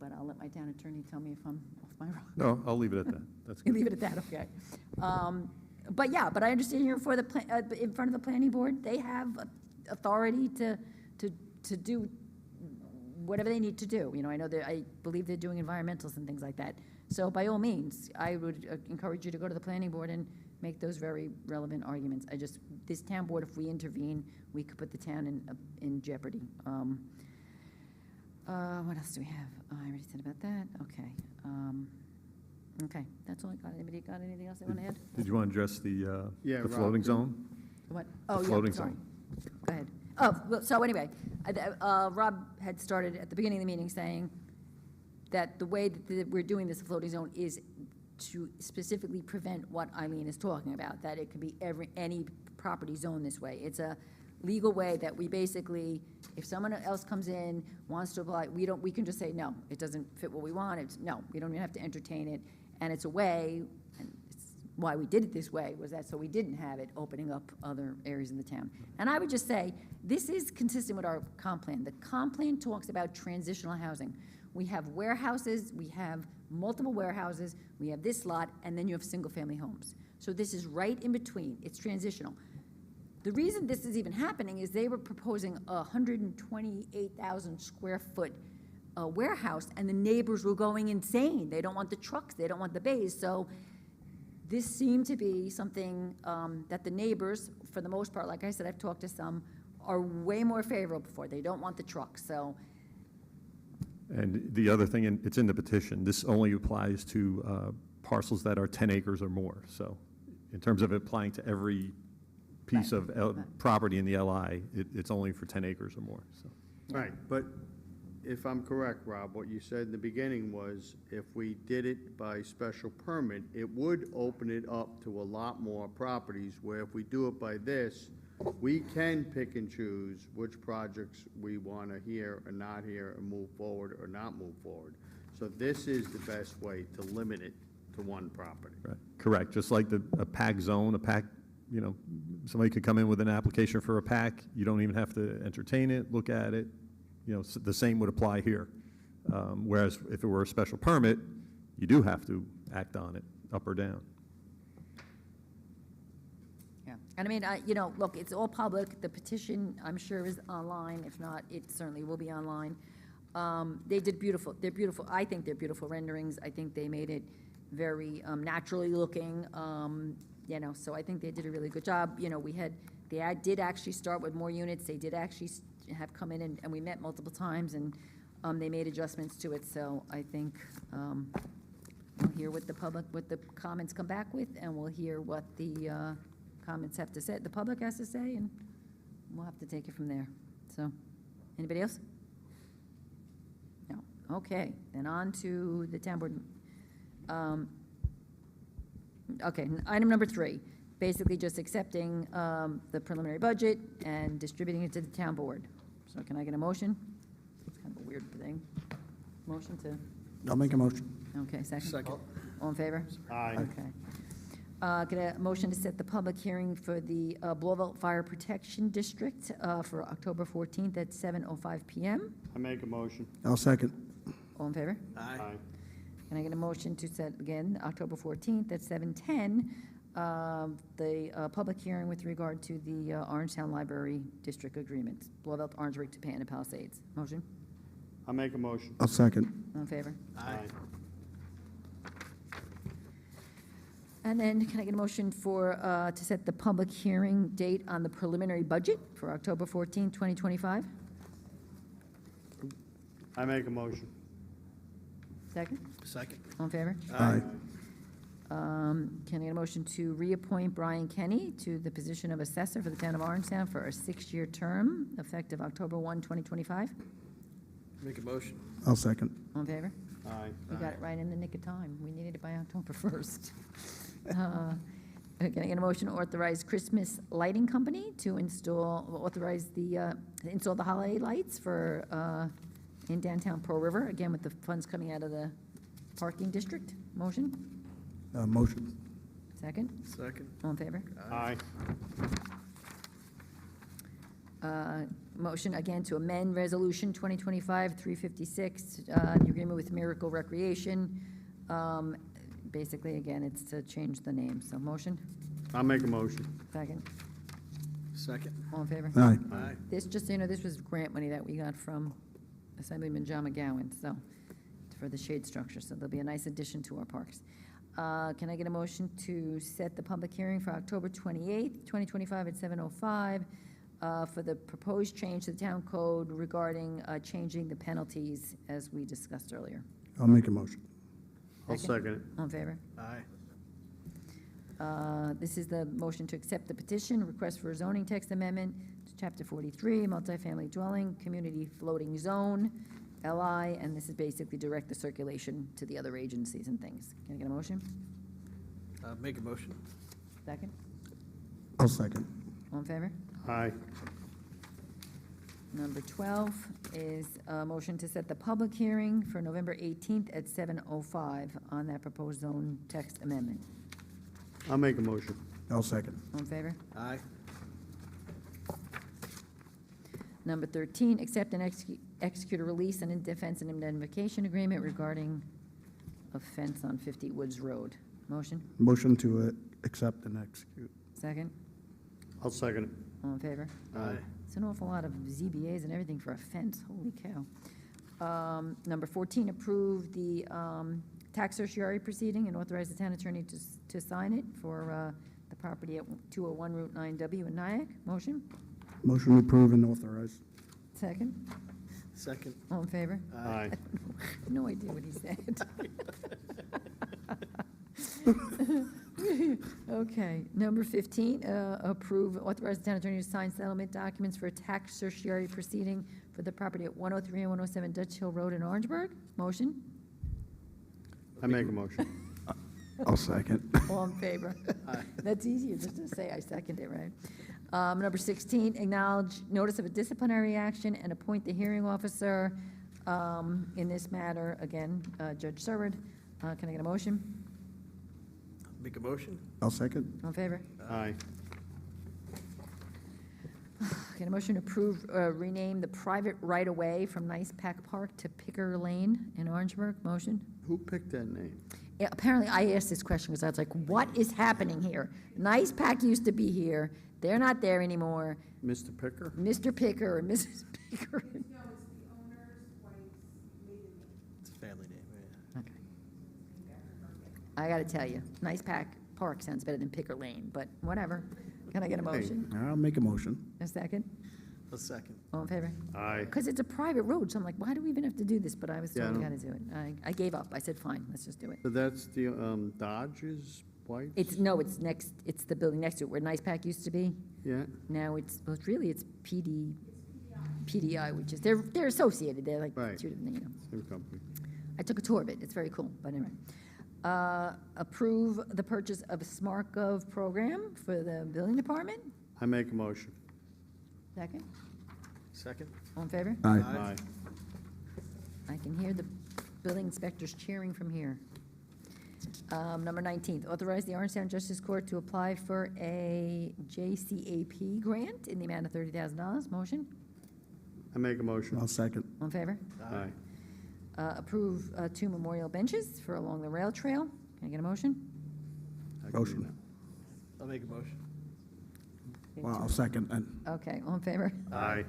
Speaker 1: But I'll let my town attorney tell me if I'm off my rock.
Speaker 8: No, I'll leave it at that. That's
Speaker 1: You
Speaker 8: good.
Speaker 1: leave it at that, okay. But yeah, but I understand here for the, in front of the planning board, they have authority to do whatever they need to do. You know, I know that, I believe they're doing environmentals and things like that. So by all means, I would encourage you to go to the planning board and make those very relevant arguments. This town board, if we intervene, we could put the town in jeopardy. What else do we have? I already said about that, okay. Okay, that's all I got. Anybody got anything else they want to add?
Speaker 8: Did you want to address the
Speaker 3: Rob,
Speaker 8: floating zone?
Speaker 1: What?
Speaker 8: The
Speaker 1: Oh, yeah,
Speaker 8: floating
Speaker 1: sorry.
Speaker 8: zone.
Speaker 1: Go ahead. Oh, well, so anyway, Rob had started at the beginning of the meeting saying that the way that we're doing this floating zone is to specifically prevent what Eileen is talking about, that it could be any property zone this way. It's a legal way that we basically, if someone else comes in, wants to apply, we can just say, no, it doesn't fit what we want, no, we don't even have to entertain it, and it's a way, and it's why we did it this way, was that so we didn't have it opening up other areas in the town. And I would just say, this is consistent with our comp plan. The comp plan talks about transitional housing. We have warehouses, we have multiple warehouses, we have this lot, and then you have single-family homes. So this is right in between, it's transitional. The reason this is even happening is they were proposing a 128,000 square foot warehouse, and the neighbors were going insane. They don't want the trucks, they don't want the bays, so this seemed to be something that the neighbors, for the most part, like I said, I've talked to some, are way more favorable for. They don't want the trucks, so.
Speaker 8: And the other thing, and it's in the petition, this only applies to parcels that are 10 acres or more. So in terms of applying to every piece of property in the LI, it's only for 10 acres or more, so.
Speaker 3: Right, but if I'm correct, Rob, what you said in the beginning was if we did it by special permit, it would open it up to a lot more properties, where if we do it by this, we can pick and choose which projects we want to hear or not hear and move forward or not move forward. So this is the best way to limit it to one property.
Speaker 8: Right, correct, just like a PAC zone, you know, somebody could come in with an application for a PAC, you don't even have to entertain it, look at it, you know, the same would apply here. Whereas if it were a special permit, you do have to act on it, up or down.
Speaker 1: Yeah, and I mean, you know, look, it's all public. The petition, I'm sure, is online. If not, it certainly will be online. They did beautiful. They're beautiful. I think they're beautiful renderings. I think they made it very naturally looking. You know, so I think they did a really good job. You know, they did actually start with more units. They did actually have come in and we met multiple times, and they made adjustments to it. So I think we'll hear what the comments come back with, and we'll hear what the comments have to say, the public has to say, and we'll have to take it from there. So, anybody else? No. Okay, then on to the town board. Okay, item number 3, basically just accepting the preliminary budget and distributing it to the town board. So can I get a motion? It's kind of a weird thing. Motion to,
Speaker 19: I'll make a motion.
Speaker 1: okay, second?
Speaker 19: Second.
Speaker 1: All in favor?
Speaker 3: Aye.
Speaker 1: Okay. Get a motion to set the public hearing for the Blauvelt Fire Protection District for October 14th at 7:05 PM.
Speaker 3: I make a motion.
Speaker 19: I'll second.
Speaker 1: All in favor?
Speaker 3: Aye.
Speaker 1: Can I get a motion to set, again, October 14th at 7:10, the public hearing with regard to the Orangetown Library District Agreement, Blauvelt, Orangeburg, Tappan, and Palisades? Motion?
Speaker 3: I make a motion.
Speaker 19: I'll second.
Speaker 1: All in favor?
Speaker 3: Aye.
Speaker 1: And then can I get a motion for, to set the public hearing date on the preliminary budget for October 14th, 2025?
Speaker 3: I make a motion.
Speaker 1: Second?
Speaker 19: Second.
Speaker 1: All in favor?
Speaker 19: Aye.
Speaker 1: Can I get a motion to reappoint Brian Kenny to the position of assessor for the town of Orangetown for a 6-year term, effective October 1, 2025?
Speaker 19: Make a motion. I'll second.
Speaker 1: All in favor?
Speaker 3: Aye.
Speaker 1: You got it right in the nick of time. We needed it by October 1st. Can I get a motion to authorize Christmas Lighting Company to install the holiday lights for, in downtown Pearl River, again with the funds coming out of the parking district? Motion?
Speaker 19: Motion.
Speaker 1: Second?
Speaker 19: Second.
Speaker 1: All in favor?
Speaker 3: Aye.
Speaker 1: Motion again to amend Resolution 2025-356, the agreement with Miracle Recreation. Basically, again, it's to change the name, so motion,
Speaker 3: I'll make a motion.
Speaker 1: second,
Speaker 19: Second.
Speaker 1: all in favor?
Speaker 19: Aye.
Speaker 3: Aye.
Speaker 1: This, just so you know, this was grant money that we got from Assemblyman John McGowan, so, for the shade structure, so there'll be a nice addition to our parks. Can I get a motion to set the public hearing for October 28th, 2025 at 7:05 for the proposed change to the town code regarding changing the penalties as we discussed earlier?
Speaker 19: I'll make a motion.
Speaker 3: I'll second it.
Speaker 1: All in favor?
Speaker 19: Aye.
Speaker 1: This is the motion to accept the petition, request for a zoning text amendment to Chapter 43, multifamily dwelling, community floating zone, LI, and this is basically direct the circulation to the other agencies and things. Can I get a motion?
Speaker 19: Make a motion.
Speaker 1: Second?
Speaker 19: I'll second.
Speaker 1: All in favor?
Speaker 3: Aye.
Speaker 1: Number 12 is a motion to set the public hearing for November 18th at 7:05 on that proposed zone text amendment.
Speaker 3: I'll make a motion.
Speaker 19: I'll second.
Speaker 1: All in favor?
Speaker 19: Aye.
Speaker 1: Number 13, accept and execute a release and defense and indemnification agreement regarding a fence on 50 Woods Road. Motion?
Speaker 19: Motion to accept and execute.
Speaker 1: Second?
Speaker 3: I'll second it.
Speaker 1: All in favor?
Speaker 3: Aye.
Speaker 1: It's an awful lot of ZBAs and everything for a fence, holy cow. Number 14, approve the tax certiorari proceeding and authorize the town attorney to sign it for the property at 201 Route 9W in Nyack. Motion?
Speaker 19: Motion to approve and authorize.
Speaker 1: Second?
Speaker 19: Second.
Speaker 1: All in favor?
Speaker 3: Aye.
Speaker 1: No idea what he said. Okay, number 15, approve, authorize the town attorney to sign settlement documents for a tax certiorari proceeding for the property at 103 and 107 Dutch Hill Road in Orangeburg. Motion?
Speaker 3: I make a motion.
Speaker 19: I'll second.
Speaker 1: All in favor? That's easier just to say I second it, right? Number 16, acknowledge notice of a disciplinary action and appoint the hearing officer in this matter. Again, Judge Surratt. Can I get a motion?
Speaker 19: Make a motion. I'll second.
Speaker 1: All in favor?
Speaker 3: Aye.
Speaker 1: Get a motion to approve, rename the private right-of-way from Nice Pack Park to Picker Lane in Orangeburg. Motion?
Speaker 3: Who picked that name?
Speaker 1: Yeah, apparently, I asked this question because I was like, what is happening here? Nice Pack used to be here. They're not there anymore.
Speaker 3: Mr. Picker?
Speaker 1: Mr. Picker or Mrs. Picker.
Speaker 19: It's a family name,
Speaker 1: Okay. I got to tell you, Nice Pack Park sounds better than Picker Lane, but whatever. Can I get a motion?
Speaker 19: I'll make a motion.
Speaker 1: A second?
Speaker 19: A second.
Speaker 1: All in favor?
Speaker 3: Aye.
Speaker 1: Because it's a private road, so I'm like, why do we even have to do this? But I was
Speaker 3: Yeah,
Speaker 1: told we
Speaker 3: I
Speaker 1: got to do it. I gave up. I said, fine, let's just do it.
Speaker 3: So that's the Dodge's wife?
Speaker 1: It's next, it's the building next to it where Nice Pack used to be.
Speaker 3: Yeah.
Speaker 1: Now it's PDI, which is, they're associated. They're like
Speaker 3: Right.
Speaker 1: two different,
Speaker 3: Same company.
Speaker 1: I took a tour of it. It's very cool, but anyway. Approve the purchase of a SmartGov program for the building department.
Speaker 3: I make a motion.
Speaker 1: Second?
Speaker 19: Second.
Speaker 1: All in favor?
Speaker 3: Aye.
Speaker 1: I can hear the building inspectors cheering from here. Number 19, authorize the Orangetown Justice Court to apply for a JCAP grant in the amount of $30,000. Motion?
Speaker 3: I make a motion.
Speaker 19: I'll second.
Speaker 1: All in favor?
Speaker 3: Aye.
Speaker 1: Approve 2 memorial benches for along the rail trail. Can I get a motion?
Speaker 3: I can do
Speaker 19: Motion.
Speaker 3: that.
Speaker 19: I'll make a motion. Well, I'll second then.
Speaker 1: Okay, all in favor?
Speaker 3: Aye.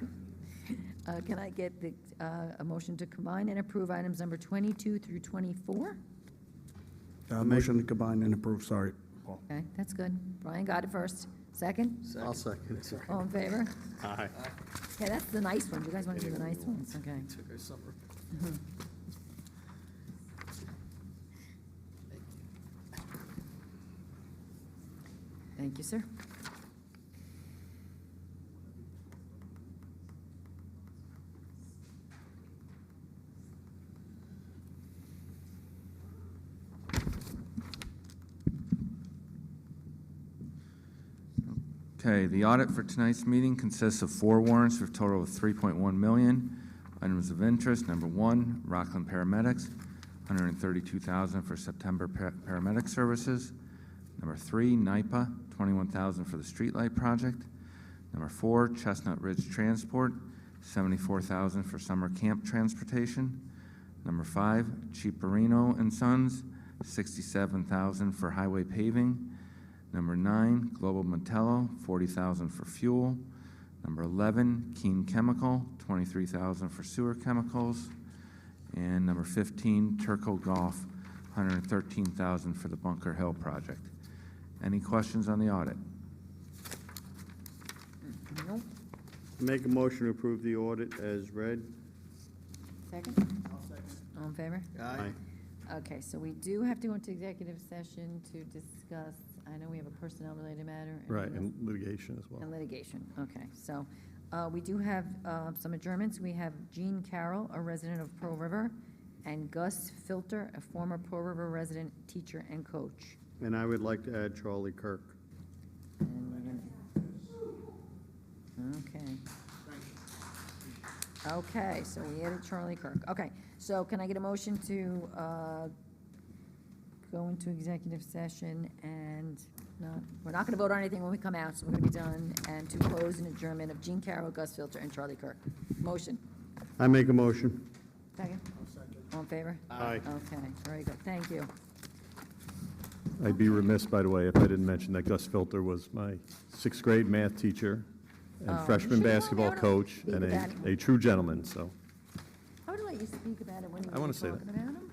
Speaker 1: Can I get a motion to combine and approve items number 22 through 24?
Speaker 19: Motion to combine and approve, sorry. Paul.
Speaker 1: Okay, that's good. Brian got it first. Second?
Speaker 3: I'll second it.
Speaker 1: All in favor?
Speaker 3: Aye.
Speaker 1: Okay, that's the nice ones. You guys want to do the nice ones, okay.
Speaker 19: Took our summer.
Speaker 1: Thank you, sir.
Speaker 7: Okay, the audit for tonight's meeting consists of 4 warrants for a total of $3.1 million. Items of interest, number 1, Rockland Paramedics, $132,000 for September paramedic services. Number 3, NIPA, $21,000 for the streetlight project. Number 4, Chestnut Ridge Transport, $74,000 for summer camp transportation. Number 5, Chiparino and Sons, $67,000 for highway paving. Number 9, Global Metello, $40,000 for fuel. Number 11, Keen Chemical, $23,000 for sewer chemicals. And number 15, Turco Golf, $113,000 for the Bunker Hill project. Any questions on the audit?
Speaker 1: Nope.
Speaker 3: Make a motion to approve the audit as read.
Speaker 1: Second? All in favor?
Speaker 3: Aye.
Speaker 1: Okay, so we do have to go into executive session to discuss, I know we have a personnel-related matter.
Speaker 8: Right,
Speaker 1: Anything
Speaker 8: and litigation as well.
Speaker 1: And litigation, okay. So we do have some adjournments. We have Jean Carroll, a resident of Pearl River, and Gus Filter, a former Pearl River resident, teacher, and coach.
Speaker 3: And I would like to add Charlie Kirk.
Speaker 1: Okay. Okay, so we added Charlie Kirk. Okay, so can I get a motion to go into executive session and we're not gonna vote on anything when we come out, so we're gonna be done, and to close an adjournment of Jean Carroll, Gus Filter, and Charlie Kirk. Motion.
Speaker 3: I make a motion.
Speaker 1: Second? All in favor?
Speaker 3: Aye.
Speaker 1: Okay, very good, thank you.
Speaker 8: I'd be remiss, by the way, if I didn't mention that Gus Filter was my sixth grade math teacher and
Speaker 1: Oh,
Speaker 8: freshman
Speaker 1: you should
Speaker 8: basketball
Speaker 1: know.
Speaker 8: coach,
Speaker 1: Speak
Speaker 8: and
Speaker 1: about it.
Speaker 8: a true gentleman, so.
Speaker 1: I would let you speak about it when you
Speaker 8: I
Speaker 1: were
Speaker 8: wanna say
Speaker 1: talking
Speaker 8: that.
Speaker 1: about him.